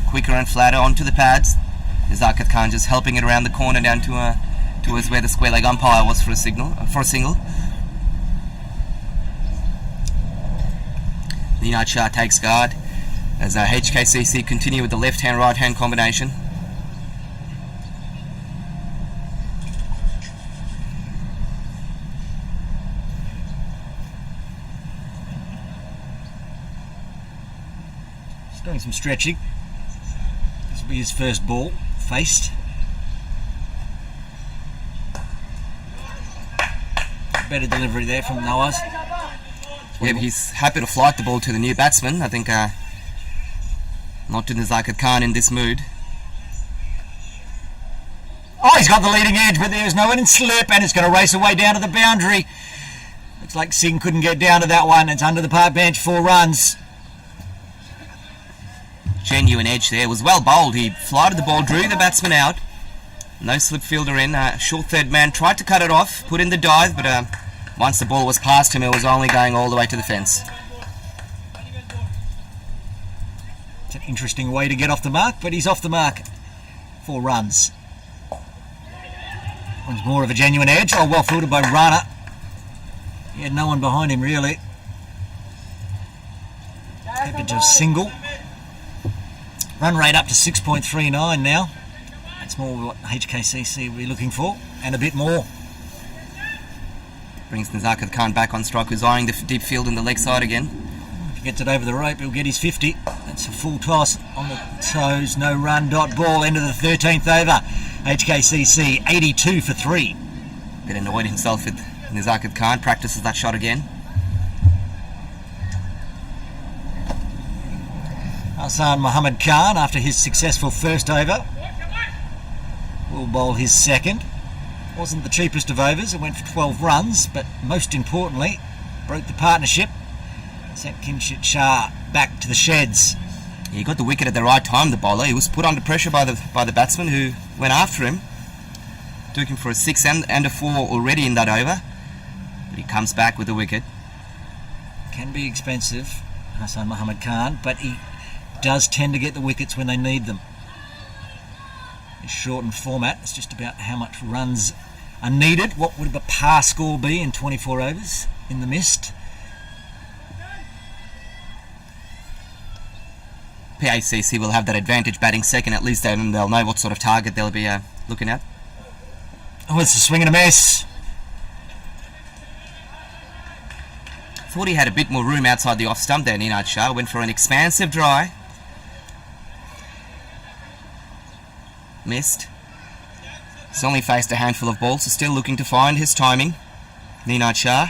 Quicker and flatter onto the pads. Nizakat Khan just helping it around the corner down towards where the square leg umpire was for a single. Ninad Shah takes guard as HKCC continue with the left-hand, right-hand combination. He's doing some stretching. This will be his first ball faced. Better delivery there from Nawaz. Yeah, he's happy to flight the ball to the new batsman. I think not to Nizakat Khan in this mood. Oh, he's got the leading edge, but there's no one in slip, and it's going to race away down to the boundary. Looks like Singh couldn't get down to that one. It's under the park bench, 4 runs. Genuine edge there. Was well bowled. He flighted the ball, drew the batsman out. No slip fielder in. Short third man tried to cut it off, put in the dive, but once the ball was past him, it was only going all the way to the fence. It's an interesting way to get off the mark, but he's off the mark. 4 runs. One's more of a genuine edge. Oh, well fielded by Rana. He had no one behind him, really. Kept it to a single. Run rate up to 6.39 now. That's more what HKCC will be looking for, and a bit more. Brings Nizakat Khan back on strike, who's eyeing the deep field in the leg side again. If he gets it over the rope, he'll get his 50. That's a full toss on the toes. No run, dot ball. End of the 13th over. HKCC 82 for 3. Bit annoyed himself Nizakat Khan practices that shot again. Hassan Muhammad Khan, after his successful first over, will bowl his second. Wasn't the cheapest of overs, it went for 12 runs, but most importantly, broke the partnership, sent Kinshit Shah back to the sheds. He got the wicket at the right time, the bowler. He was put under pressure by the batsman who went after him. Took him for a 6 and a 4 already in that over. But he comes back with the wicket. Can be expensive, Hassan Muhammad Khan, but he does tend to get the wickets when they need them. In shortened format, it's just about how much runs are needed. What would a par score be in 24 overs in the mist? PACC will have that advantage batting second, at least then they'll know what sort of target they'll be looking at. Oh, it's a swing and a miss. Thought he had a bit more room outside the off stump there, Ninad Shah. Went for an expansive dry. Missed. He's only faced a handful of balls, so still looking to find his timing. Ninad Shah.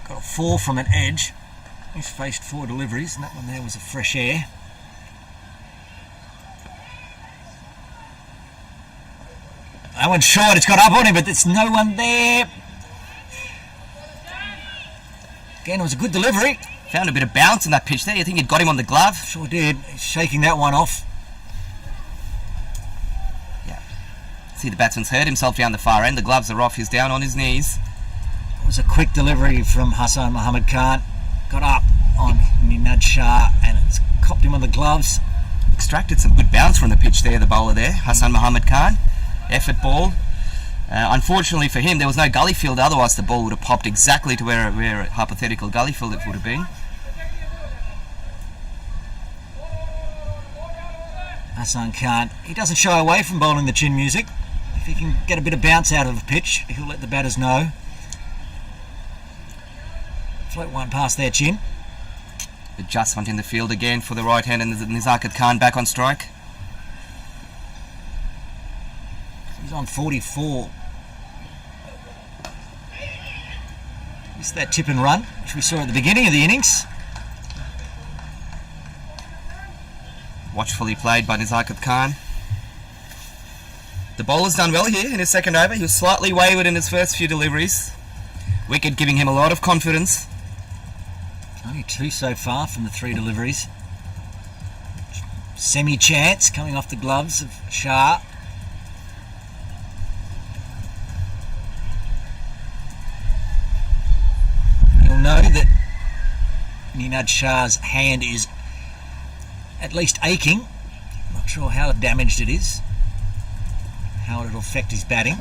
Got a 4 from an edge. He's faced 4 deliveries, and that one there was a fresh air. That one's short, it's got up on him, but there's no one there. Again, it was a good delivery. Found a bit of bounce in that pitch there. You think he'd got him on the glove? Sure did. He's shaking that one off. Yeah. See, the batsman's hurt himself down the far end. The gloves are off. He's down on his knees. It was a quick delivery from Hassan Muhammad Khan. Got up on Ninad Shah and it's copped him on the gloves. Extracted some good bounce from the pitch there, the bowler there, Hassan Muhammad Khan. Effort ball. Unfortunately for him, there was no gully field, otherwise the ball would have popped exactly to where a hypothetical gully field it would have been. Hassan Khan, he doesn't shy away from bowling the chin music. If he can get a bit of bounce out of the pitch, he'll let the batters know. Float one past their chin. Adjustment in the field again for the right hand, and Nizakat Khan back on strike. He's on 44. It's that tip and run, which we saw at the beginning of the innings. Watchfully played by Nizakat Khan. The bowler's done well here in his second over. He was slightly wayward in his first few deliveries. Wicket giving him a lot of confidence. Only 2 so far from the 3 deliveries. Semi-chance coming off the gloves of Shah. You'll know that Ninad Shah's hand is at least aching. Not sure how damaged it is. How it'll affect his batting.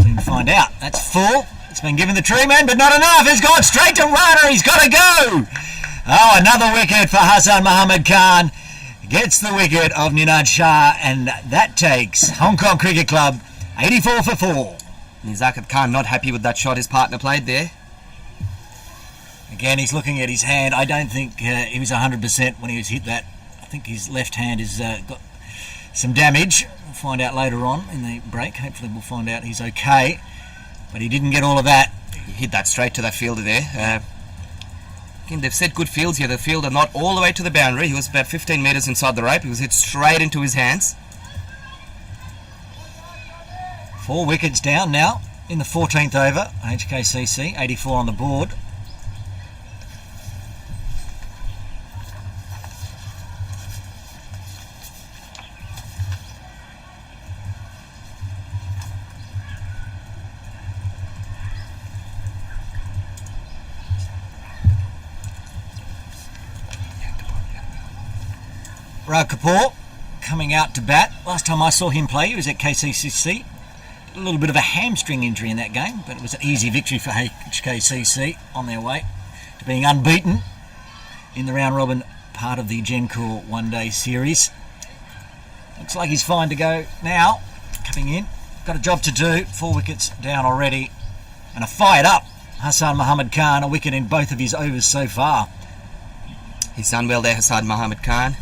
Soon find out. That's full. It's been given the tree man, but not enough. It's gone straight to Rana. He's got to go. Oh, another wicket for Hassan Muhammad Khan. Gets the wicket of Ninad Shah, and that takes Hong Kong Cricket Club 84 for 4. Nizakat Khan not happy with that shot his partner played there. Again, he's looking at his hand. I don't think he was 100% when he was hit that. I think his left hand has got some damage. We'll find out later on in the break. Hopefully we'll find out he's okay. But he didn't get all of that. He hit that straight to that fielder there. Again, they've set good fields here. The fielder not all the way to the boundary. He was about 15 metres inside the rope. He was hit straight into his hands. 4 wickets down now in the 14th over. HKCC, 84 on the board. Raghuv Kapoor coming out to bat. Last time I saw him play, he was at KCCC. A little bit of a hamstring injury in that game, but it was an easy victory for HKCC on their way to being unbeaten in the round robin part of the Gencor one-day series. Looks like he's fine to go now. Coming in, got a job to do. 4 wickets down already, and a fired up Hassan Muhammad Khan, a wicket in both of his overs so far. He's done well there, Hassan Muhammad Khan.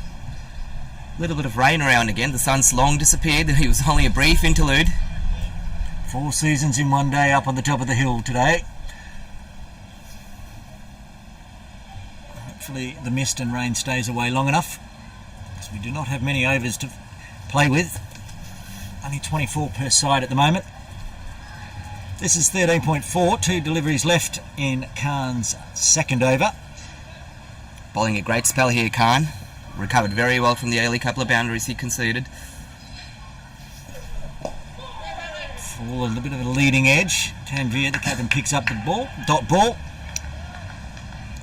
A little bit of rain around again. The sun's long disappeared. It was only a brief interlude. 4 seasons in one day up on the top of the hill today. Hopefully the mist and rain stays away long enough, because we do not have many overs to play with. Only 24 per side at the moment. This is 13.4, 2 deliveries left in Khan's second over. Bowling a great spell here, Khan. Recovered very well from the early couple of boundaries he conceded. Full, a little bit of a leading edge. Tanvir, the captain, picks up the ball, dot ball.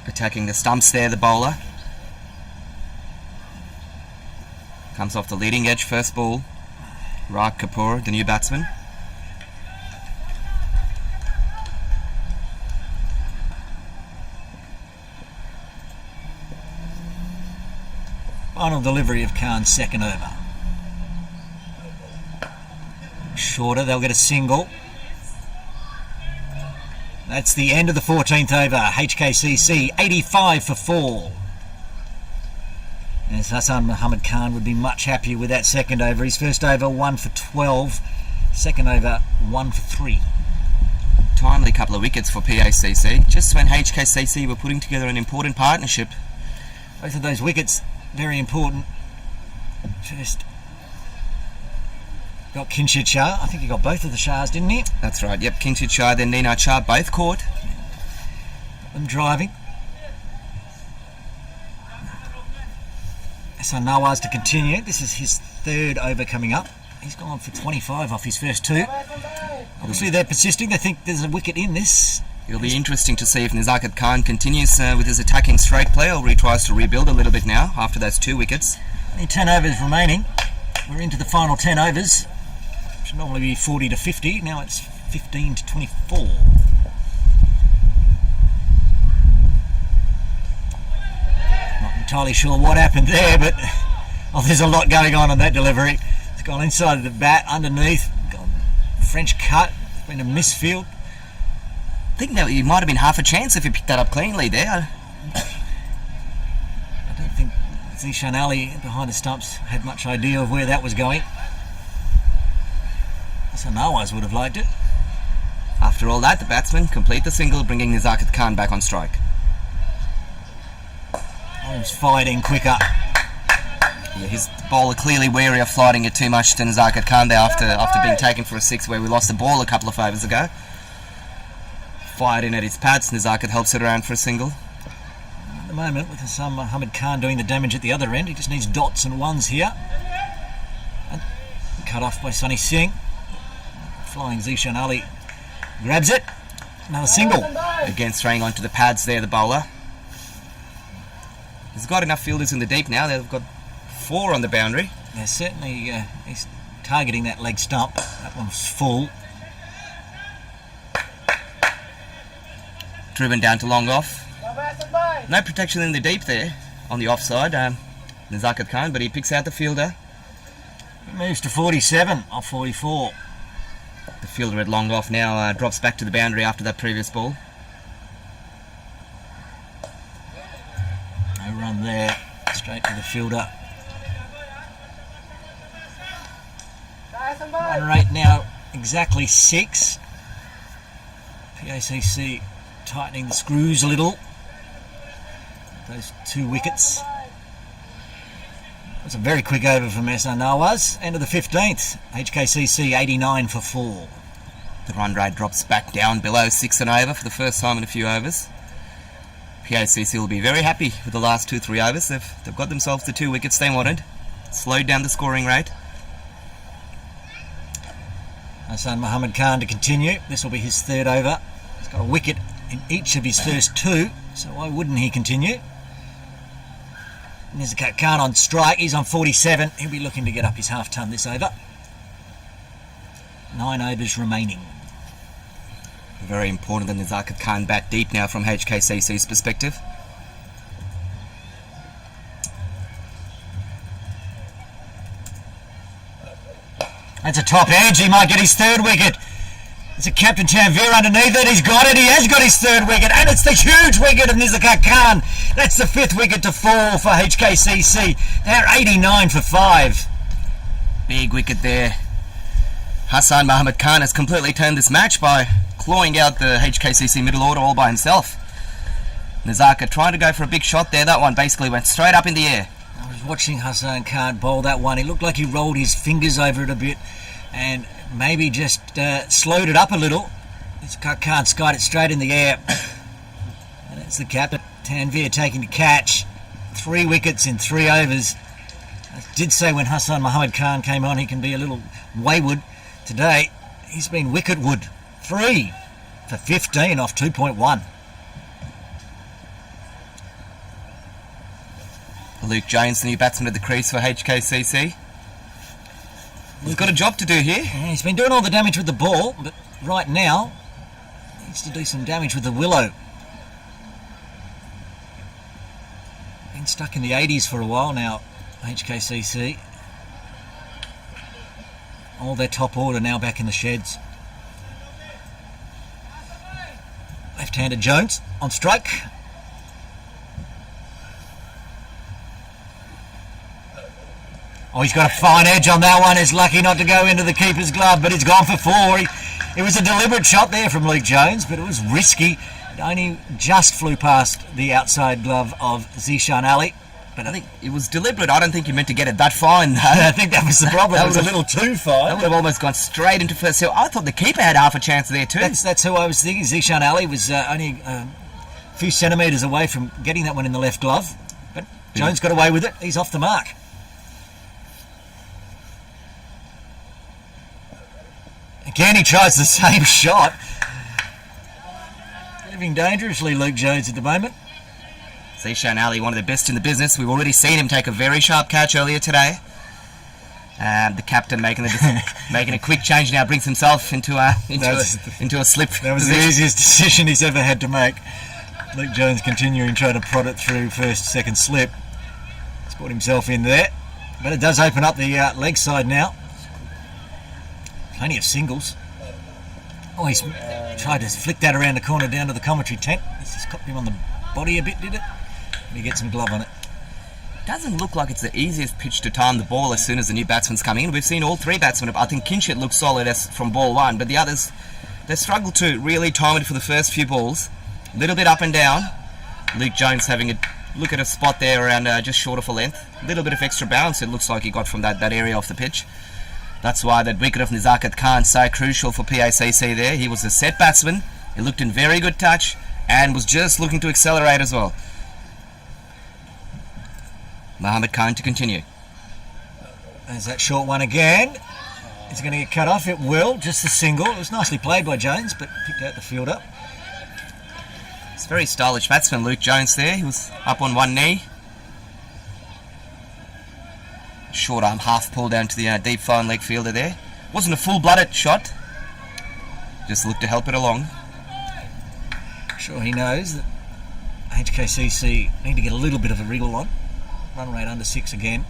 Attacking the stumps there, the bowler. Comes off the leading edge, first ball. Raj Kapoor, the new batsman. Final delivery of Khan's second over. Shorter, they'll get a single. That's the end of the 14th over. HKCC 85 for 4. And Hassan Muhammad Khan would be much happier with that second over. His first over 1 for 12. Second over 1 for 3. Timely couple of wickets for PACC, just when HKCC were putting together an important partnership. Both of those wickets very important. First got Kinshid Shah. I think he got both of the Shahs, didn't he? That's right, yep. Kinshid Shah, then Nina Shah, both caught. Them driving. So Nawaz to continue. This is his third over coming up. He's gone for 25 off his first 2. Obviously they're persisting. They think there's a wicket in this. It'll be interesting to see if Nizakat Khan continues with his attacking strike play, or he tries to rebuild a little bit now after those 2 wickets. Only 10 overs remaining. We're into the final 10 overs. Should normally be 40 to 50. Now it's 15 to 24. Not entirely sure what happened there, but there's a lot going on that delivery. It's gone inside of the bat, underneath, gone French cut, been a misfield. I think that he might have been half a chance if he picked that up cleanly there. I don't think Zishan Ali behind the stumps had much idea of where that was going. So Nawaz would have liked it. After all that, the batsmen complete the single, bringing Nizakat Khan back on strike. He's fighting quicker. Yeah, his bowler clearly wary of flighting it too much to Nizakat Khan there after being taken for a 6 where we lost the ball a couple of overs ago. Fired in at his pads, Nizakat helps it around for a single. At the moment, with Hassan Muhammad Khan doing the damage at the other end, he just needs dots and ones here. And cut off by Sunny Singh. Flying Zishan Ali grabs it. Another single. Again, throwing onto the pads there, the bowler. He's got enough fielders in the deep now. They've got 4 on the boundary. Yeah, certainly he's targeting that leg stump. That one's full. Driven down to long off. No protection in the deep there on the offside. Nizakat Khan, but he picks out the fielder. He moves to 47 off 44. The fielder at long off now drops back to the boundary after that previous ball. No run there. Straight to the fielder. Run rate now exactly 6. PACC tightening the screws a little. Those 2 wickets. It was a very quick over from Esa Nawaz. End of the 15th. HKCC 89 for 4. The run rate drops back down below 6 and over for the first time in a few overs. PACC will be very happy with the last 2-3 overs. They've got themselves the 2 wickets they wanted. Slowed down the scoring rate. Hassan Muhammad Khan to continue. This will be his 3rd over. He's got a wicket in each of his first 2, so why wouldn't he continue? Nizakat Khan on strike. He's on 47. He'll be looking to get up his half-ton this over. 9 overs remaining. Very important that Nizakat Khan bat deep now from HKCC's perspective. That's a top edge. He might get his 3rd wicket. It's a Captain Tanvir underneath it. He's got it. He has got his 3rd wicket. And it's the huge wicket of Nizakat Khan. That's the 5th wicket to fall for HKCC. They're 89 for 5. Big wicket there Hassan Mohammed Khan has completely turned this match by clawing out the HKCC middle order all by himself. Nazaka trying to go for a big shot there. That one basically went straight up in the air. I was watching Hassan Khan bowl that one. He looked like he rolled his fingers over it a bit and maybe just slowed it up a little. Khan skied it straight in the air. And it's the captain, Tanvir, taking the catch. 3 wickets in 3 overs. I did say when Hassan Mohammed Khan came on he can be a little wayward. Today he's been wicketwood. 3 for 15 off 2.1. Luke Jones, the new batsman at the crease for HKCC. He's got a job to do here. Yeah, he's been doing all the damage with the ball, but right now he needs to do some damage with the willow. Been stuck in the 80s for a while now, HKCC. All their top order now back in the sheds. Left-handed Jones on strike. Oh, he's got a fine edge on that one. He's lucky not to go into the keeper's glove, but it's gone for 4. It was a deliberate shot there from Luke Jones, but it was risky. It only just flew past the outside glove of Zishan Ali. But I think it was deliberate. I don't think he meant to get it that fine. I think that was the problem. That was a little too fine. That would have almost gone straight into first. So I thought the keeper had half a chance there too. That's who I was thinking. Zishan Ali was only a few centimetres away from getting that one in the left glove. But Jones got away with it. He's off the mark. Again, he tries the same shot. Living dangerously, Luke Jones, at the moment. Zishan Ali, one of the best in the business. We've already seen him take a very sharp catch earlier today. The captain making a quick change now, brings himself into a slip. That was the easiest decision he's ever had to make. Luke Jones continuing to try to prod it through first, second slip. He's put himself in there. But it does open up the leg side now. Plenty of singles. Oh, he's tried to flick that around the corner down to the commentary tent. He's just copped him on the body a bit, did it? And he gets some glove on it. Doesn't look like it's the easiest pitch to time the ball as soon as the new batsman's coming in. We've seen all 3 batsmen. I think Kinshit looks solid from ball 1, but the others, they struggled to really time it for the first few balls. A little bit up and down. Luke Jones having a look at a spot there around just short of a length. A little bit of extra bounce it looks like he got from that area off the pitch. That's why that wicket of Nizakat Khan so crucial for PACC there. He was a set batsman. He looked in very good touch and was just looking to accelerate as well. Mohammed Khan to continue. There's that short one again. Is it going to get cut off? It will. Just a single. It was nicely played by Jones, but picked out the fielder. It's a very stylish batsman, Luke Jones there. He was up on one knee. Short arm half pull down to the deep fine leg fielder there. Wasn't a full-blooded shot. Just looked to help it along. Sure he knows that HKCC need to get a little bit of a wriggle on. Run rate under 6 again.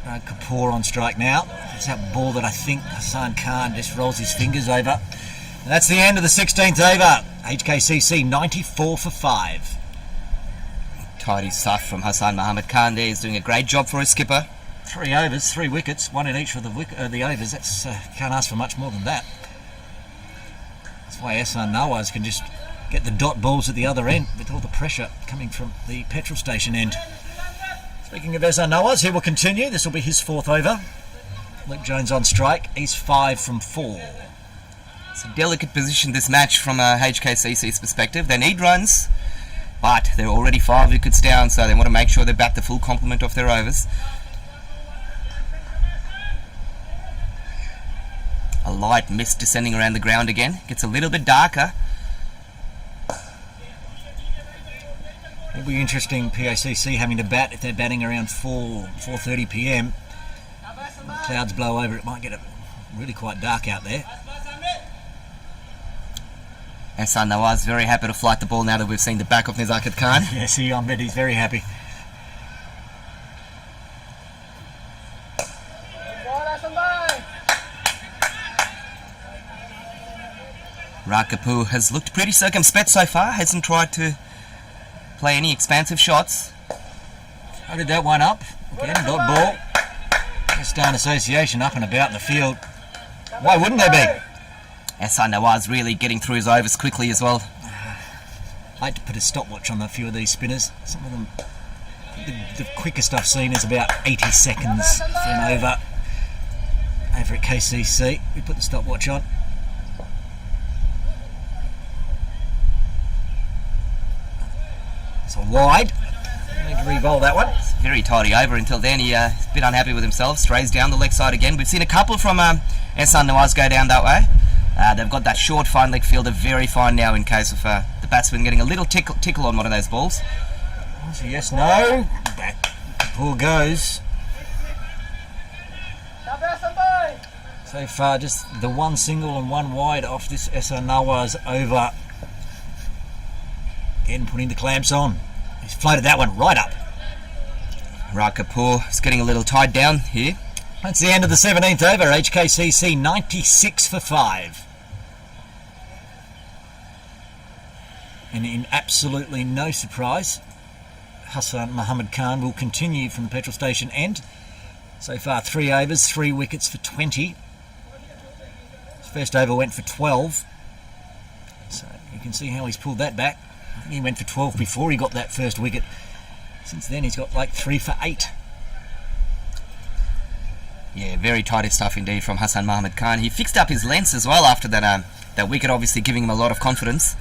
Kapoor on strike now. It's that ball that I think Hassan Khan just rolls his fingers over. And that's the end of the 16th over. HKCC 94 for 5. Tidy stuff from Hassan Mohammed Khan there. He's doing a great job for his skipper. 3 overs, 3 wickets, 1 in each of the overs. That's can't ask for much more than that. That's why Ehsan Nawaz can just get the dot balls at the other end with all the pressure coming from the petrol station end. Speaking of Ehsan Nawaz, he will continue. This will be his 4th over. Luke Jones on strike. He's 5 from 4. It's a delicate position, this match, from HKCC's perspective. They need runs, but they're already 5 wickets down, so they want to make sure they bat the full complement of their overs. A light mist descending around the ground again. Gets a little bit darker. It'll be interesting, PACC having to bat if they're batting around 4:30 p.m. When the clouds blow over, it might get really quite dark out there. Ehsan Nawaz very happy to flight the ball now that we've seen the back of Nizakat Khan. Yes, I bet he's very happy. Kapoor has looked pretty circumspect so far. Hasn't tried to play any expansive shots. How did that one up? Again, dot ball. Western Association up and about in the field. Why wouldn't they be? Hassan Nawaz really getting through his overs quickly as well. I had to put a stopwatch on a few of these spinners. Some of them, the quickest I've seen is about 80 seconds for an over. Over at KCC, we put the stopwatch on. It's a wide. I need to re-bowl that one. It's very tidy over until then. He's a bit unhappy with himself. Strays down the leg side again. We've seen a couple from Hassan Nawaz go down that way. They've got that short fine leg fielder very fine now in case of the batsman getting a little tickle on one of those balls. So yes, no. Back Kapoor goes. So far, just the one single and one wide off this Hassan Nawaz over. Again, putting the clamps on. He's floated that one right up. Raj Kapoor is getting a little tied down here. That's the end of the 17th over. HKCC 96 for 5. And in absolutely no surprise, Hassan Muhammad Khan will continue from the petrol station end. So far 3 overs, 3 wickets for 20. His first over went for 12. So you can see how he's pulled that back. I think he went for 12 before he got that first wicket. Since then he's got like 3 for 8. Yeah, very tidy stuff indeed from Hassan Muhammad Khan. He fixed up his lengths as well after that wicket, obviously giving him a lot of confidence.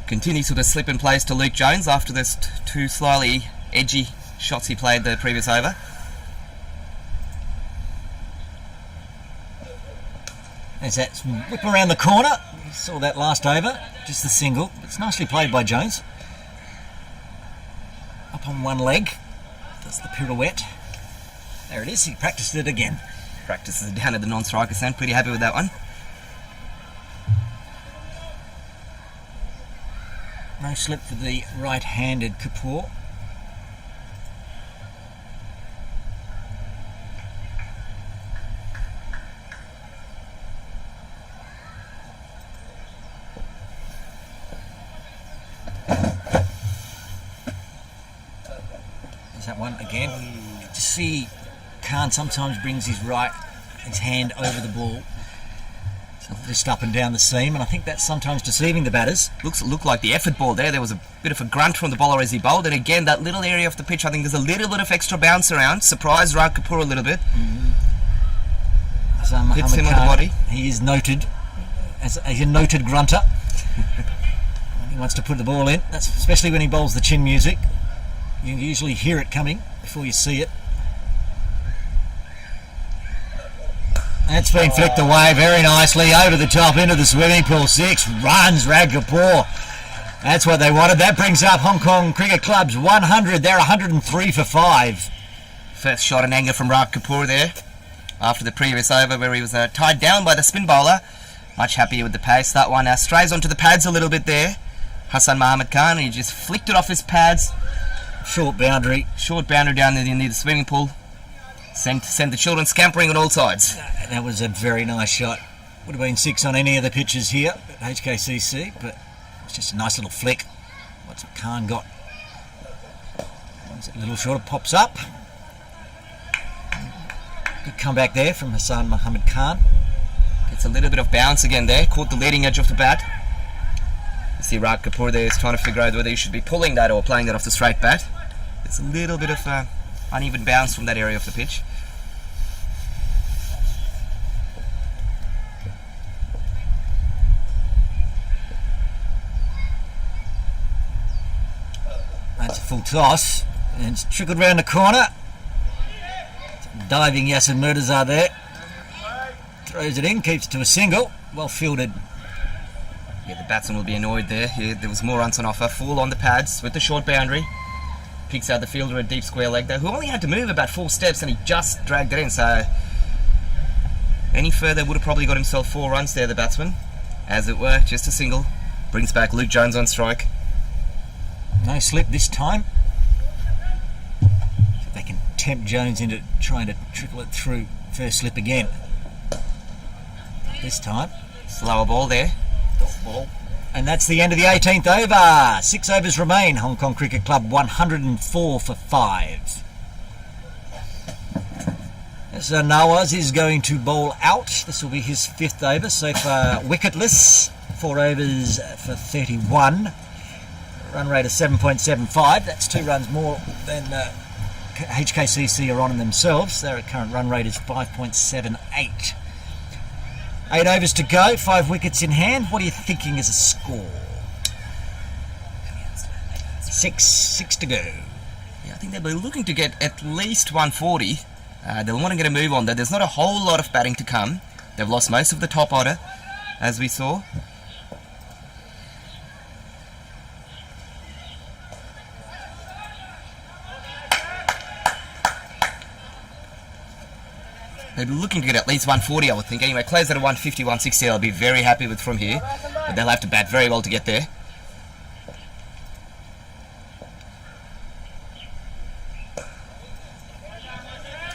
Continues with a slip in place to Luke Jones after this 2 slightly edgy shots he played the previous over. There's that whip around the corner. You saw that last over, just the single. It's nicely played by Jones. Up on one leg, does the pirouette. There it is, he practiced it again. Practices it down at the non-striker stand, pretty happy with that one. No slip for the right-handed Kapoor. There's that one again. To see Khan sometimes brings his hand over the ball. So just up and down the seam, and I think that's sometimes deceiving the batters. Looked like the effort ball there. There was a bit of a grunt from the bowler as he bowled, and again, that little area of the pitch, I think there's a little bit of extra bounce around. Surprised Raj Kapoor a little bit. Hits him on the body. He is noted as a noted grunter. He wants to put the ball in. That's especially when he bowls the chin music. You usually hear it coming before you see it. That's been flicked away very nicely over the top into the swimming pool. 6 runs, Raj Kapoor. That's what they wanted. That brings up Hong Kong Cricket Club's 100. They're 103 for 5. First shot in anger from Raj Kapoor there after the previous over where he was tied down by the spin bowler. Much happier with the pace. That one strays onto the pads a little bit there. Hassan Muhammad Khan, he just flicked it off his pads. Short boundary. Short boundary down near the swimming pool. Sent the children scampering on all sides. That was a very nice shot. Would have been 6 on any of the pitches here at HKCC, but it's just a nice little flick. What's Khan got? Once a little shorter, pops up. Good comeback there from Hassan Muhammad Khan. Gets a little bit of bounce again there. Caught the leading edge of the bat. You see Raj Kapoor there is trying to figure out whether he should be pulling that or playing that off the straight bat. There's a little bit of uneven bounce from that area of the pitch. That's a full toss, and it's trickled round the corner. Diving Yassin Murtaza there. Throws it in, keeps it to a single. Well fielded. Yeah, the batsman will be annoyed there. There was more runs on offer. Full on the pads with the short boundary. Picks out the fielder a deep square leg there, who only had to move about 4 steps and he just dragged it in. So any further would have probably got himself 4 runs there, the batsman. As it were, just a single. Brings back Luke Jones on strike. No slip this time. So they can tempt Jones into trying to trickle it through. First slip again. This time. Slower ball there. Dot ball. And that's the end of the 18th over. 6 overs remain. Hong Kong Cricket Club 104 for 5. So Nawaz is going to bowl out. This will be his 5th over. So far wicketless. 4 overs for 31. Run rate of 7.75. That's 2 runs more than HKCC are on themselves. Their current run rate is 5.78. 8 overs to go. 5 wickets in hand. What are you thinking as a score? 6 to go. Yeah, I think they'll be looking to get at least 140. They'll want to get a move on that. There's not a whole lot of batting to come. They've lost most of the top order, as we saw. They'll be looking to get at least 140, I would think. Anyway, close at a 150, 160, I'll be very happy with from here. But they'll have to bat very well to get there.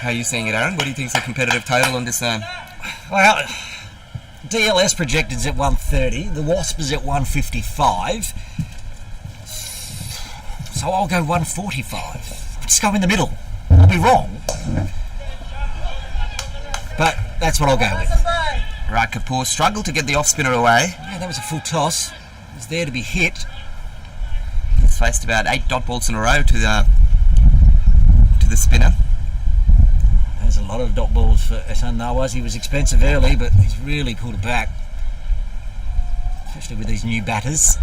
How are you seeing it, Aaron? What do you think is the competitive total on this? Well, DLS projected at 130. The Wasp is at 155. So I'll go 145. Just go in the middle. I'll be wrong. But that's what I'll go with. Right, Kapoor struggled to get the off-spinner away. Yeah, that was a full toss. It was there to be hit. He's faced about 8 dot balls in a row to the spinner. There's a lot of dot balls for Ehsan Nawaz. He was expensive early, but he's really pulled it back. Especially with these new batters.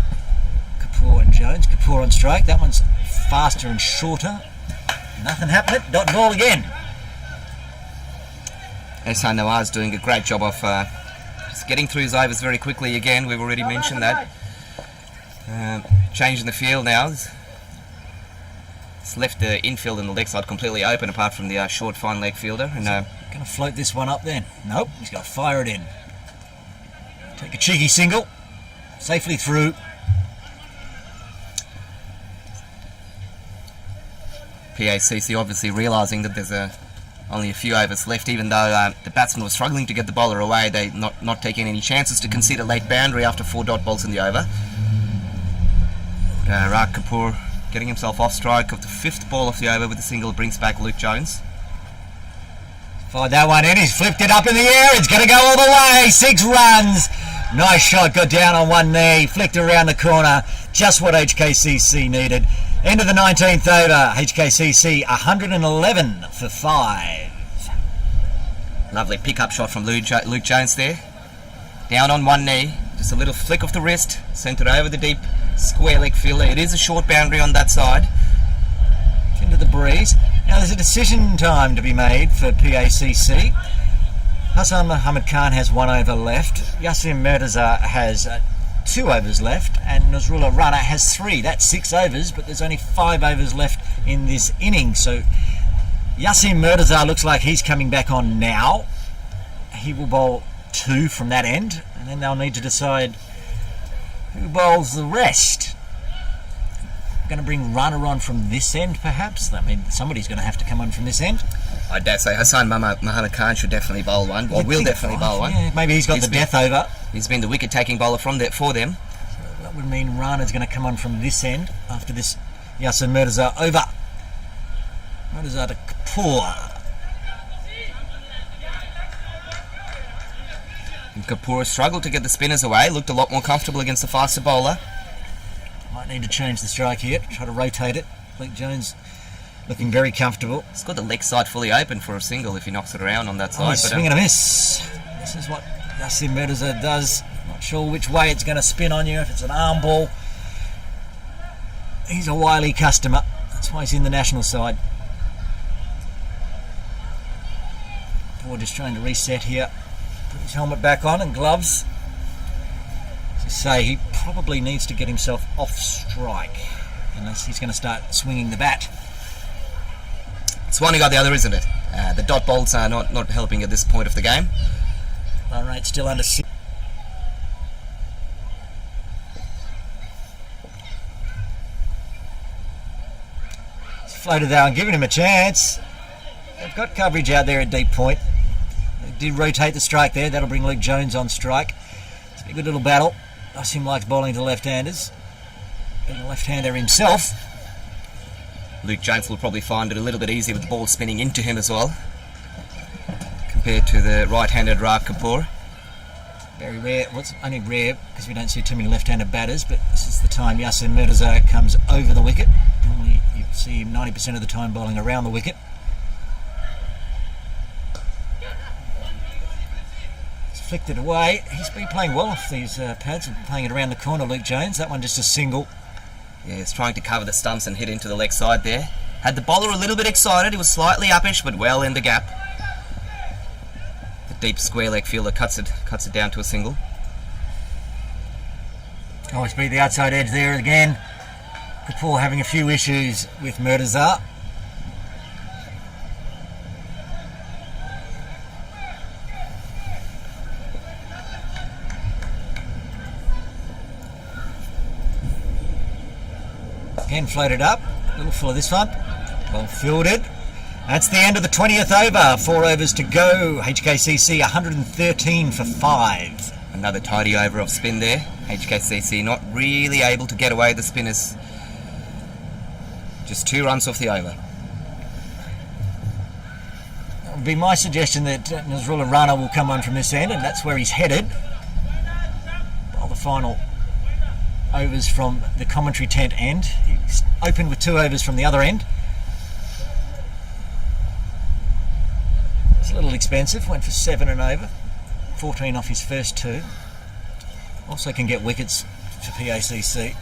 Kapoor and Jones. Kapoor on strike. That one's faster and shorter. Nothing happening. Dot ball again. Ehsan Nawaz doing a great job of just getting through his overs very quickly again. We've already mentioned that. Changing the field now. It's left the infield and the leg side completely open apart from the short fine leg fielder. And going to float this one up then. Nope, he's got to fire it in. Take a cheeky single. Safely through. PACC obviously realising that there's only a few overs left, even though the batsman was struggling to get the bowler away. They not taking any chances to concede a late boundary after 4 dot balls in the over. Raj Kapoor getting himself off strike of the 5th ball of the over with a single brings back Luke Jones. Fired that one in, he's flipped it up in the air, it's going to go all the way, 6 runs. Nice shot, got down on one knee, flicked around the corner, just what HKCC needed. End of the 19th over, HKCC 111 for 5. Lovely pick-up shot from Luke Jones there. Down on one knee, just a little flick of the wrist, sent it over the deep square leg fielder. It is a short boundary on that side. Into the breeze. Now there's a decision time to be made for PACC. Hassan Muhammad Khan has 1 over left. Yassim Mirza has 2 overs left, and Nazrullah Rana has 3. That's 6 overs, but there's only 5 overs left in this inning. So Yassim Mirza looks like he's coming back on now. He will bowl 2 from that end, and then they'll need to decide who bowls the rest. Going to bring Rana on from this end, perhaps? I mean, somebody's going to have to come on from this end. I dare say Hassan Muhammad Khan should definitely bowl one, or will definitely bowl one. Yeah, maybe he's got the death over. He's been the wicket-taking bowler for them. So that would mean Rana's going to come on from this end after this Yasser Mirza over. Mirza to Kapoor. And Kapoor struggled to get the spinners away, looked a lot more comfortable against the faster bowler. Might need to change the strike here, try to rotate it. Luke Jones looking very comfortable. He's got the leg side fully open for a single if he knocks it around on that side. Swing and a miss. This is what Yassim Mirza does. Not sure which way it's going to spin on you, if it's an arm ball. He's a wily customer. That's why he's in the national side. We're just trying to reset here. Put his helmet back on and gloves. As I say, he probably needs to get himself off strike unless he's going to start swinging the bat. It's one got the other, isn't it? The dot bolts are not helping at this point of the game. Run rate still under 6. He's floated there and giving him a chance. They've got coverage out there at deep point. They did rotate the strike there. That'll bring Luke Jones on strike. It's a good little battle. Yassim likes bowling to left-handers. Being a left-hander himself. Luke Jones will probably find it a little bit easier with the ball spinning into him as well. compared to the right-handed Rav Kapoor. Very rare. Well, it's only rare because we don't see too many left-handed batters, but this is the time Yasser Mirza comes over the wicket. Normally you see him 90% of the time bowling around the wicket. He's flicked it away. He's been playing well off these pads, playing it around the corner, Luke Jones. That one just a single. Yeah, he's trying to cover the stumps and hit into the leg side there. Had the bowler a little bit excited. He was slightly uppish, but well in the gap. The deep square leg fielder cuts it down to a single. Always beat the outside edge there again. Kapoor having a few issues with Murtaza. Again floated up, a little full of this one. Well fielded. That's the end of the 20th over. 4 overs to go. HKCC 113 for 5. Another tidy over of spin there. HKCC not really able to get away the spinners. Just 2 runs off the over. It would be my suggestion that Nazrullah Rana will come on from this end, and that's where he's headed. While the final overs from the commentary tent end. He's opened with 2 overs from the other end. It's a little expensive, went for 7 and over, 14 off his first 2. Also can get wickets for PACC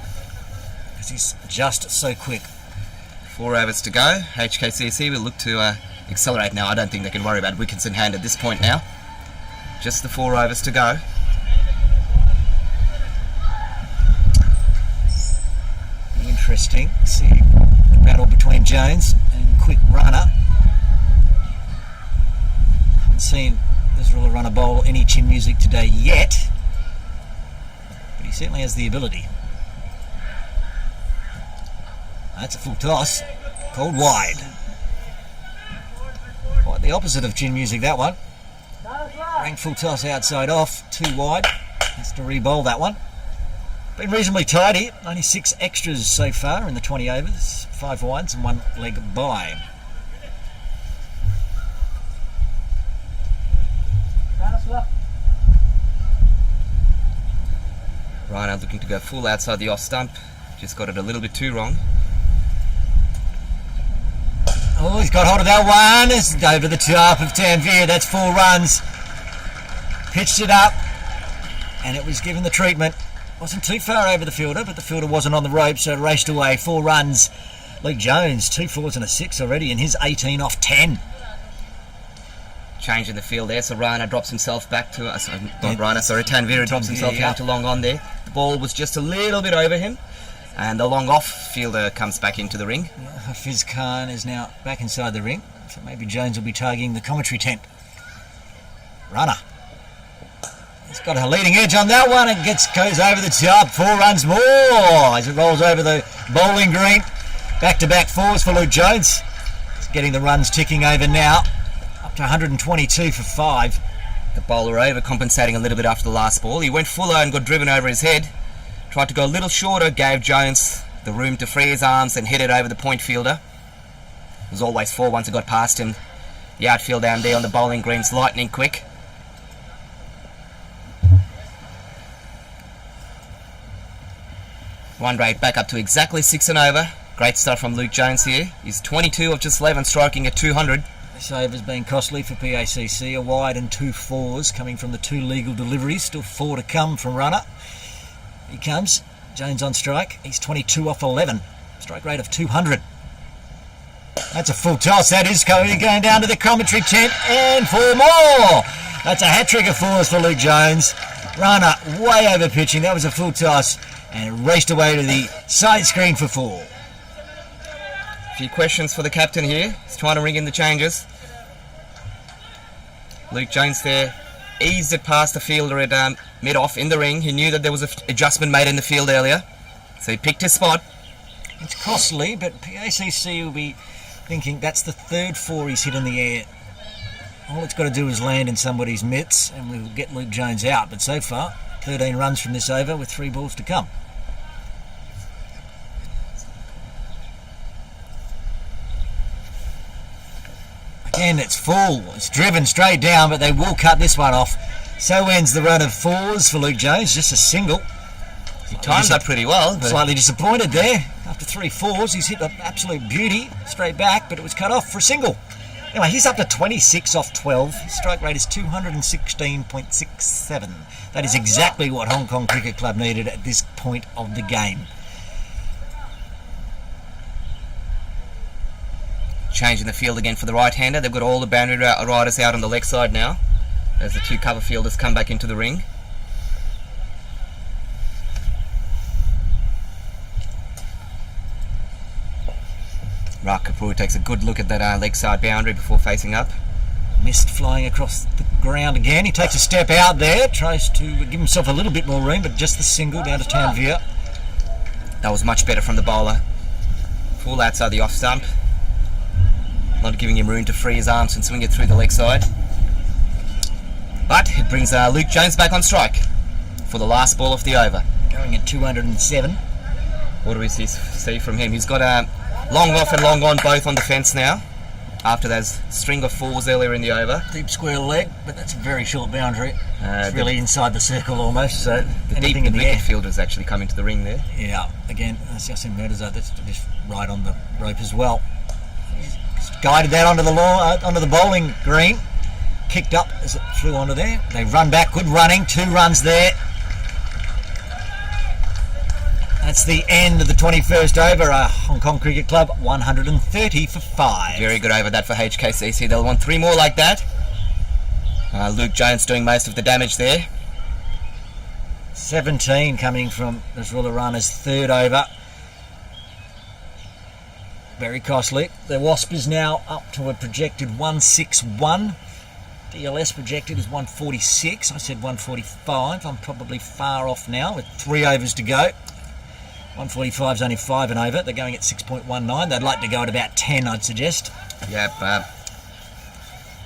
because he's just so quick. 4 overs to go. HKCC will look to accelerate now. I don't think they can worry about wickets in hand at this point now. Just the 4 overs to go. Interesting. See the battle between Jones and quick runner. Haven't seen Nazrullah Rana bowl any chin music today yet, but he certainly has the ability. That's a full toss, called wide. Quite the opposite of chin music, that one. Rang full toss outside off, 2 wide. Has to re-bowl that one. Been reasonably tidy, only 6 extras so far in the 20 overs, 5 wides and 1 leg by. Rana looking to go full outside the off stump, just got it a little bit too wrong. Oh, he's got hold of that one. It's over the top of Tanvir. That's 4 runs. Pitched it up, and it was given the treatment. Wasn't too far over the fielder, but the fielder wasn't on the rope, so it raced away. 4 runs. Luke Jones, 2 4s and a 6 already, and his 18 off 10. Change in the field there, so Rana drops himself back to Tanvir drops himself down to long on there. The ball was just a little bit over him, and the long off fielder comes back into the ring. Hafiz Khan is now back inside the ring, so maybe Jones will be targeting the commentary tent. Rana. He's got a leading edge on that one and goes over the top. 4 runs more as it rolls over the bowling green. Back-to-back 4s for Luke Jones. He's getting the runs ticking over now. Up to 122 for 5. The bowler overcompensating a little bit after the last ball. He went fuller and got driven over his head. Tried to go a little shorter, gave Jones the room to free his arms and hit it over the point fielder. It was always 4 once it got past him. The outfield down there on the bowling green's lightning quick. Run rate back up to exactly 6 and over. Great start from Luke Jones here. He's 22 of just 11, striking at 200. This over's been costly for PACC. A wide and 2 4s coming from the 2 legal deliveries. Still 4 to come from Runner. He comes. Jones on strike. He's 22 off 11. Strike rate of 200. That's a full toss. That is going down to the commentary tent. And 4 more. That's a hat-trick of 4s for Luke Jones. Runner way over pitching. That was a full toss. And it raced away to the side screen for 4. A few questions for the captain here. He's trying to ring in the changes. Luke Jones there eased it past the fielder at mid-off in the ring. He knew that there was an adjustment made in the field earlier, so he picked his spot. It's costly, but PACC will be thinking that's the 3rd 4 he's hit in the air. All it's got to do is land in somebody's mitts and we'll get Luke Jones out. But so far, 13 runs from this over with 3 balls to come. Again, it's full. It's driven straight down, but they will cut this one off. So ends the run of fours for Luke Jones. Just a single. He timed that pretty well. But slightly disappointed there. After 3 fours, he's hit an absolute beauty straight back, but it was cut off for a single. Anyway, he's up to 26 off 12. His strike rate is 216.67. That is exactly what Hong Kong Cricket Club needed at this point of the game. Changing the field again for the right-hander. They've got all the boundary riders out on the leg side now, as the 2 cover fielders come back into the ring. Rak Kapoor takes a good look at that leg side boundary before facing up. Mist flying across the ground again. He takes a step out there, tries to give himself a little bit more room, but just the single down to Tanvir. That was much better from the bowler. Full outside the off stump. Not giving him room to free his arms and swing it through the leg side. But it brings Luke Jones back on strike for the last ball of the over. Going at 207. What do we see from him? He's got long off and long on both on the fence now, after those string of fours earlier in the over. Deep square leg, but that's a very short boundary. It's really inside the circle almost, so the anything in the air. Fielders actually come into the ring there. Yeah, again, Yasin Mirza, that's just right on the rope as well. He's guided that onto the onto the bowling green, kicked up as it flew onto there. They run back, good running, 2 runs there. That's the end of the 21st over. Hong Kong Cricket Club 130 for 5. Very good over that for HKCC. They'll want 3 more like that. Luke Jones doing most of the damage there. 17 coming from Nasrullah Rana's 3rd over. Very costly. The Wasp is now up to a projected 161. DLS projected is 146. I said 145. I'm probably far off now with 3 overs to go. 145 is only 5 and over. They're going at 6.19. They'd like to go at about 10, I'd suggest. Yep.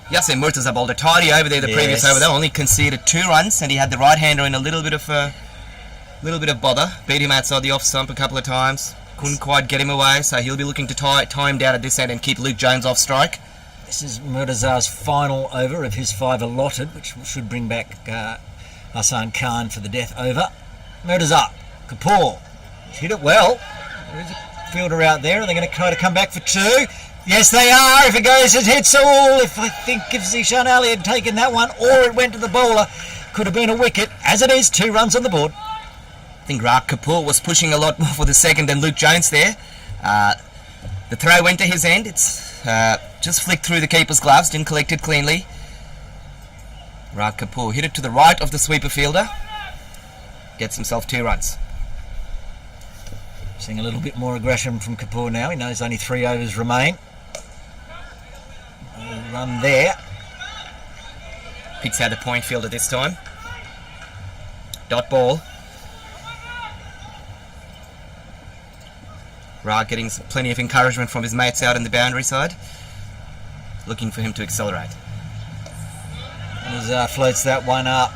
Yasin Murtaza bowled a tidy over there the previous over. They only conceded 2 runs, and he had the right-hander in a little bit of bother. Beat him outside the off stump a couple of times. Couldn't quite get him away, so he'll be looking to tie him down at this end and keep Luke Jones off strike. This is Murtaza's final over of his 5 allotted, which should bring back Hassan Khan for the death over. Murtaza, Kapoor. Hit it well. There is a fielder out there. Are they going to try to come back for 2? Yes, they are. If it goes, it hits all. If Zishan Ali had taken that one, or it went to the bowler, could have been a wicket. As it is, 2 runs on the board. I think Rak Kapoor was pushing a lot more for the second than Luke Jones there. The throw went to his end. It's just flicked through the keeper's gloves. Didn't collect it cleanly. Rak Kapoor hit it to the right of the sweeper fielder. Gets himself 2 runs. Seeing a little bit more aggression from Kapoor now. He knows only 3 overs remain. Run there. Picks out the point fielder this time. Dot ball. Ra getting plenty of encouragement from his mates out in the boundary side. Looking for him to accelerate. As floats that one up.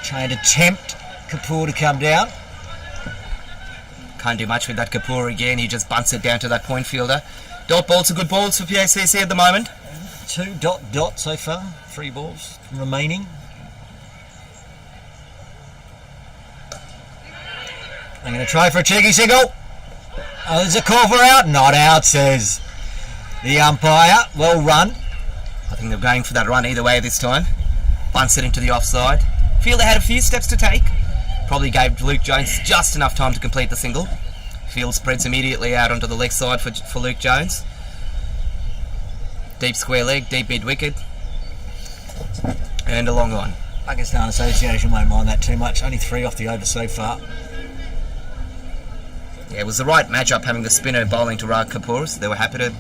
Trying to tempt Kapoor to come down. Can't do much with that Kapoor again. He just bunts it down to that point fielder. Dot balls are good balls for PACC at the moment. 2 dot so far. 3 balls remaining. I'm going to try for a cheeky single. Oh, there's a call for out. Not out, says the umpire. Well run. I think they're going for that run either way this time. Bunts it into the offside. Feel they had a few steps to take. Probably gave Luke Jones just enough time to complete the single. Field spreads immediately out onto the leg side for Luke Jones. Deep square leg, deep mid wicket. And a long on. Pakistan Association won't mind that too much. Only 3 off the over so far. Yeah, it was the right matchup having the spinner bowling to Rak Kapoor, so they were happy to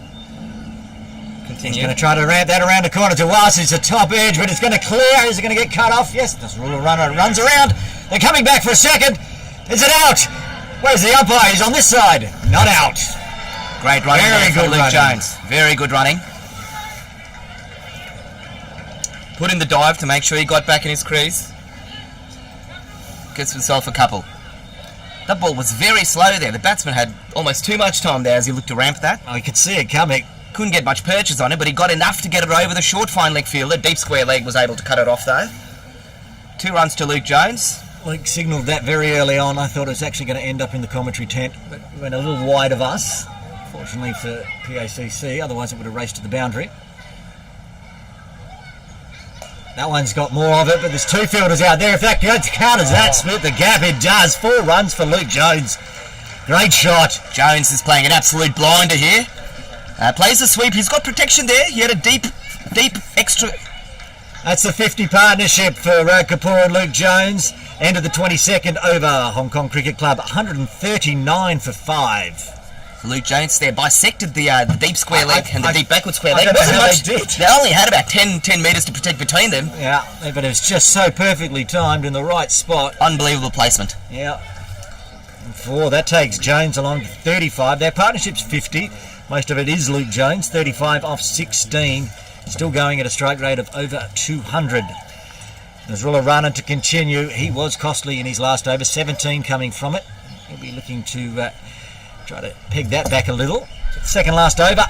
continue. He's going to try to ramp that around the corner to us. It's a top edge, but it's going to clear. Is it going to get cut off? Yes, this rule runner runs around. They're coming back for a second. Is it out? Where's the umpire? He's on this side. Not out. Great running Very for good Luke running. Jones. Very good running. Put in the dive to make sure he got back in his crease. Gets himself a couple. That ball was very slow there. The batsman had almost too much time there as he looked to ramp that. Oh, you could see it coming. Couldn't get much purchase on it, but he got enough to get it over the short fine leg fielder. Deep square leg was able to cut it off though. 2 runs to Luke Jones. Luke signalled that very early on. I thought it was actually going to end up in the commentary tent, but went a little wide of us. Fortunately for PACC, otherwise it would have raced to the boundary. That one's got more of it, but there's 2 fielders out there. If that counters that, split the gap, it does. 4 runs for Luke Jones. Great shot. Jones is playing an absolute blinder here. Plays the sweep. He's got protection there. He had a deep extra. That's the 50 partnership for Kapoor and Luke Jones. End of the 22nd over. Hong Kong Cricket Club, 139 for 5. Luke Jones there bisected the deep square leg and the deep backward square leg. I don't know how they did. They only had about 10 metres to protect between them. Yeah, but it was just so perfectly timed in the right spot. Unbelievable placement. Yeah. And 4, that takes Jones along to 35. Their partnership's 50. Most of it is Luke Jones, 35 off 16. Still going at a strike rate of over 200. Nazrullah Rana to continue. He was costly in his last over, 17 coming from it. He'll be looking to try to peg that back a little. Second last over.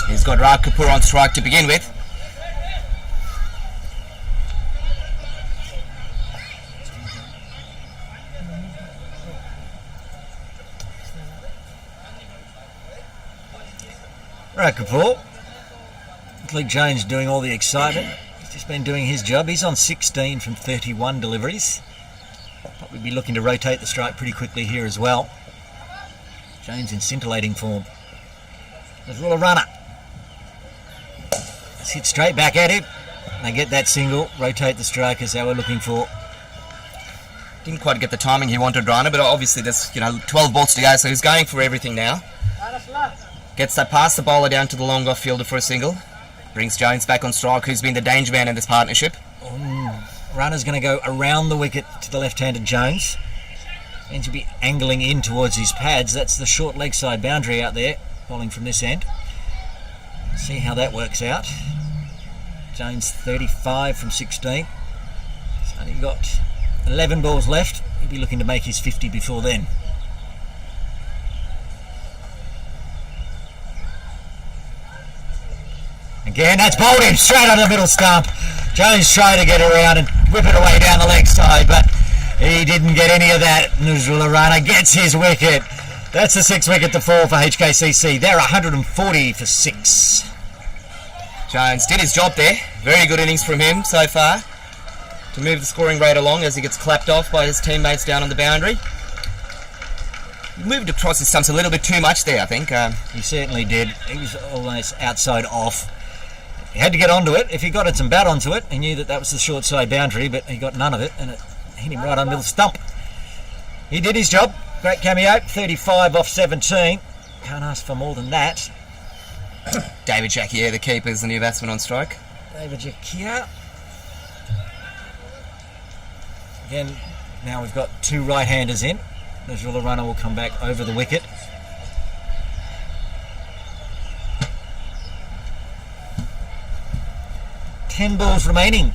He's got Raj Kapoor on strike to begin with. Raj Kapoor. Luke Jones doing all the excitement. He's just been doing his job. He's on 16 from 31 deliveries. But we'd be looking to rotate the strike pretty quickly here as well. Jones in scintillating form. Nazrullah Rana. Let's hit straight back at him. They get that single. Rotate the strike is how we're looking for. Didn't quite get the timing he wanted, Rana, but obviously there's 12 balls to go, so he's going for everything now. Gets that past the bowler down to the long off fielder for a single. Brings Jones back on strike, who's been the danger man in this partnership. Runner's going to go around the wicket to the left-handed Jones. Means he'll be angling in towards his pads. That's the short leg side boundary out there, bowling from this end. See how that works out. Jones 35 from 16. He's only got 11 balls left. He'll be looking to make his 50 before then. Again, that's bowled him straight on the middle stump. Jones tried to get around and whip it away down the leg side, but he didn't get any of that. Nazrullah Rana gets his wicket. That's the 6th wicket to fall for HKCC. They're 140 for 6. Jones did his job there. Very good innings from him so far to move the scoring rate along as he gets clapped off by his teammates down on the boundary. He moved across his stumps a little bit too much there, I think. He certainly did. He was almost outside off. He had to get onto it. If he got some bat onto it, he knew that was the short side boundary, but he got none of it, and it hit him right on the middle stump. He did his job. Great cameo. 35 off 17. Can't ask for more than that. David Jacquier, the keeper, is the new batsman on strike. David Jacquier. Again, now we've got 2 right-handers in. Nazrullah Rana will come back over the wicket. Ten balls remaining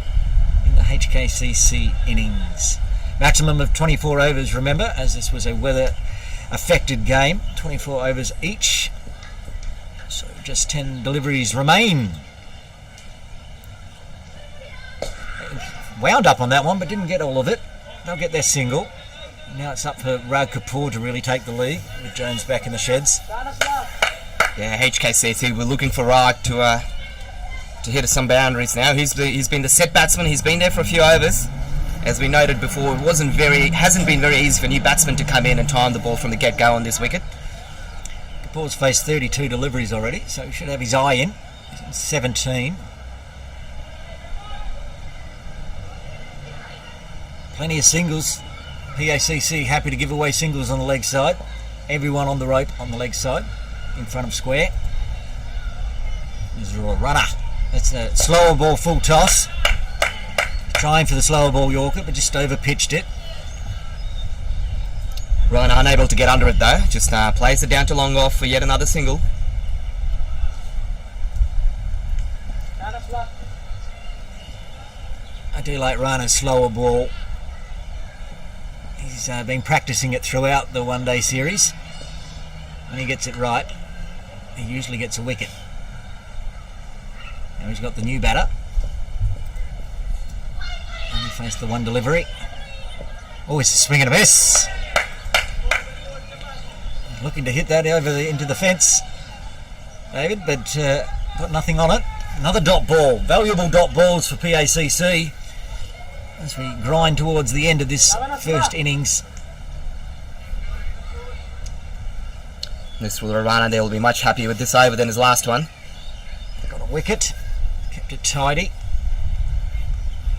in the HKCC innings. Maximum of 24 overs, remember, as this was a weather-affected game. 24 overs each. So just 10 deliveries remain. Wound up on that one, but didn't get all of it. They'll get their single. Now it's up for Raj Kapoor to really take the lead, with Jones back in the sheds. Yeah, HKCC, we're looking for Raj to hit some boundaries now. He's been the set batsman. He's been there for a few overs. As we noted before, it hasn't been very easy for new batsmen to come in and time the ball from the get-go on this wicket. Kapoor's faced 32 deliveries already, so he should have his eye in. He's on 17. Plenty of singles. PACC happy to give away singles on the leg side. Everyone on the rope on the leg side, in front of square. Nazrullah Rana. That's a slower ball full toss. Trying for the slower ball Yorker, but just over pitched it. Rana unable to get under it though. Just plays it down to long off for yet another single. I do like Rana's slower ball. He's been practicing it throughout the one-day series. When he gets it right, he usually gets a wicket. Now he's got the new batter. And he faced the one delivery. Oh, it's a swing and a miss. Looking to hit that into the fence, David, but got nothing on it. Another dot ball. Valuable dot balls for PACC as we grind towards the end of this first innings. Mr. Rana there will be much happier with this over than his last one. Got a wicket, kept it tidy.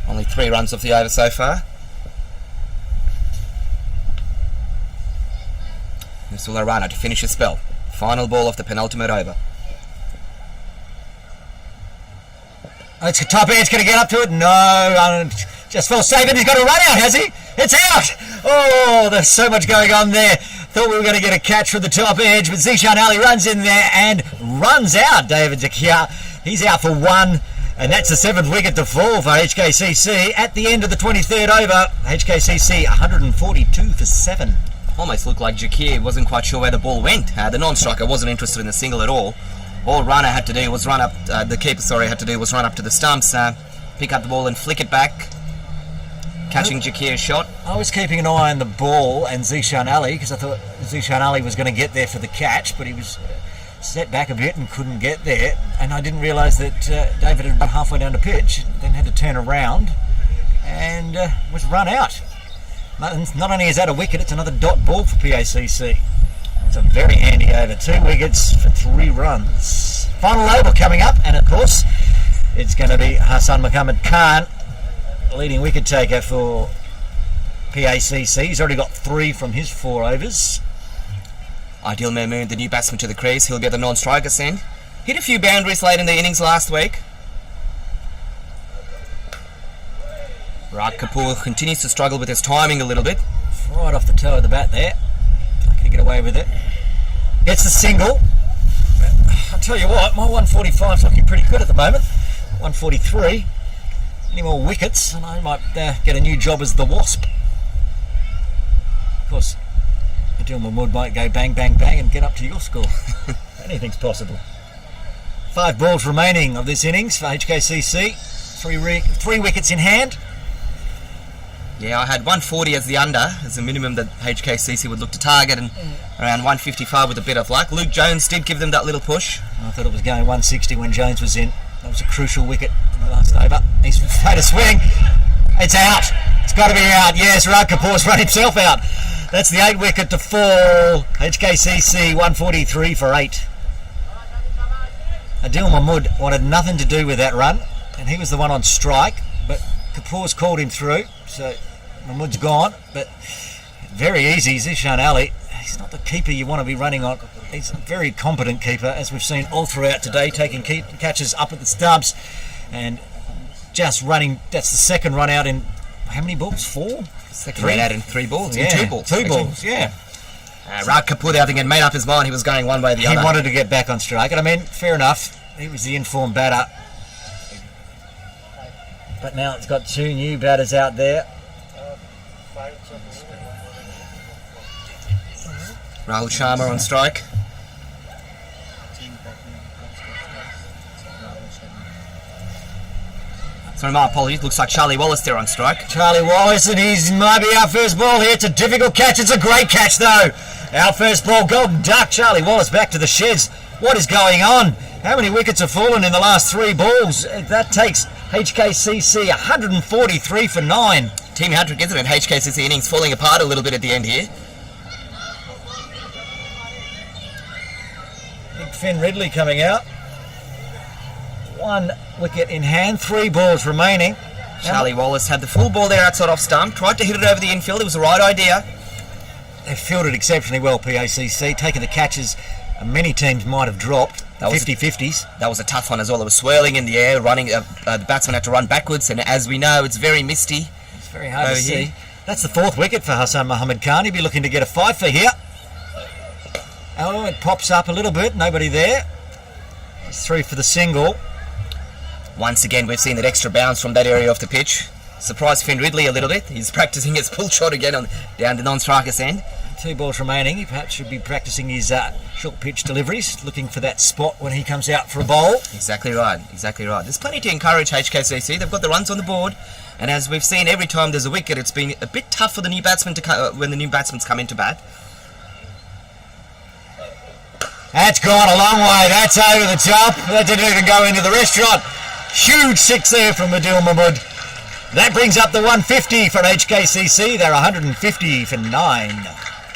Only 3 runs off the over so far. Mr. Rana to finish his spell. Final ball of the penultimate over. Oh, it's a top edge, going to get up to it? No, just fell safe, and he's got a run out, has he? It's out! Oh, there's so much going on there. Thought we were going to get a catch from the top edge, but Zishan Ali runs in there and runs out David Zakia. He's out for 1, and that's the 7th wicket to fall for HKCC. At the end of the 23rd over, HKCC 142 for 7. Almost looked like Jakir wasn't quite sure where the ball went. The non-striker wasn't interested in the single at all. All Rana had to do was run up, the keeper, had to do was run up to the stumps, pick up the ball and flick it back, catching Jakir's shot. I was keeping an eye on the ball and Zishan Ali because I thought Zishan Ali was going to get there for the catch, but he was set back a bit and couldn't get there. And I didn't realise that David had been halfway down the pitch, then had to turn around and was run out. Not only is that a wicket, it's another dot ball for PACC. It's a very handy over. 2 wickets for 3 runs. Final over coming up, and of course, it's going to be Hassan Muhammad Khan, leading wicket taker for PACC. He's already got 3 from his 4 overs. Ideal Mahmood, the new batsman to the crease, he'll get the non-striker send. Hit a few boundaries late in the innings last week. Raj Kapoor continues to struggle with his timing a little bit. Right off the toe of the bat there. Lucky to get away with it. Gets the single. I'll tell you what, my 145's looking pretty good at the moment. 143. Any more wickets and I might get a new job as the Wasp. Of course, Adil Mahmood might go bang, bang, bang and get up to your score. Anything's possible. 5 balls remaining of this innings for HKCC. 3 wickets in hand. Yeah, I had 140 as the under, as the minimum that HKCC would look to target, and around 155 with a bit of luck. Luke Jones did give them that little push. I thought it was going 160 when Jones was in. That was a crucial wicket in the last over. He's had a swing. It's out. It's got to be out. Yes, Raj Kapoor's run himself out. That's the 8th wicket to fall. HKCC 143 for 8. Adil Mahmood wanted nothing to do with that run, and he was the one on strike, but Kapoor's called him through, so Mahmood's gone, but very easy. Zishan Ali, he's not the keeper you want to be running on. He's a very competent keeper, as we've seen all throughout today, taking catches up at the stumps and just running. That's the second run out in how many balls? 4? Second run out in 3 balls? Yeah, in 2 balls. 2 balls, yeah. Raj Kapoor, I think, had made up his mind. He was going one way or the other. He wanted to get back on strike, and I mean, fair enough. He was the informed batter. But now it's got 2 new batters out there. Rahul Sharma on strike. Sorry, my apologies. Looks like Charlie Wallace there on strike. Charlie Wallace, and he's might be our first ball here. It's a difficult catch. It's a great catch, though. Our first ball, golden duck. Charlie Wallace back to the sheds. What is going on? How many wickets have fallen in the last 3 balls? That takes HKCC 143 for 9. Team hat-trick, isn't it? HKCC innings falling apart a little bit at the end here. Big Finn Ridley coming out. 1 wicket in hand, 3 balls remaining. Charlie Wallace had the full ball there outside off stump, tried to hit it over the infield. It was the right idea. They fielded exceptionally well, PACC, taking the catches many teams might have dropped. 50-50s. That was a tough one as well. It was swirling in the air, running. The batsman had to run backwards, and as we know, it's very misty. It's very hard to see. That's the 4th wicket for Hassan Muhammad Khan. He'll be looking to get a 5 for here. Oh, it pops up a little bit. Nobody there. He's through for the single. Once again, we've seen that extra bounce from that area of the pitch. Surprised Finn Ridley a little bit. He's practicing his pull shot again down the non-striker's end. 2 balls remaining. He perhaps should be practicing his short pitch deliveries, looking for that spot when he comes out for a bowl. Exactly right. There's plenty to encourage HKCC. They've got the runs on the board, and as we've seen, every time there's a wicket, it's been a bit tough for the new batsmen when the new batsmen come into bat. That's gone a long way. That's over the top. That didn't even go into the restaurant. Huge 6 there from Adil Mahmood. That brings up the 150 for HKCC. They're 150 for 9.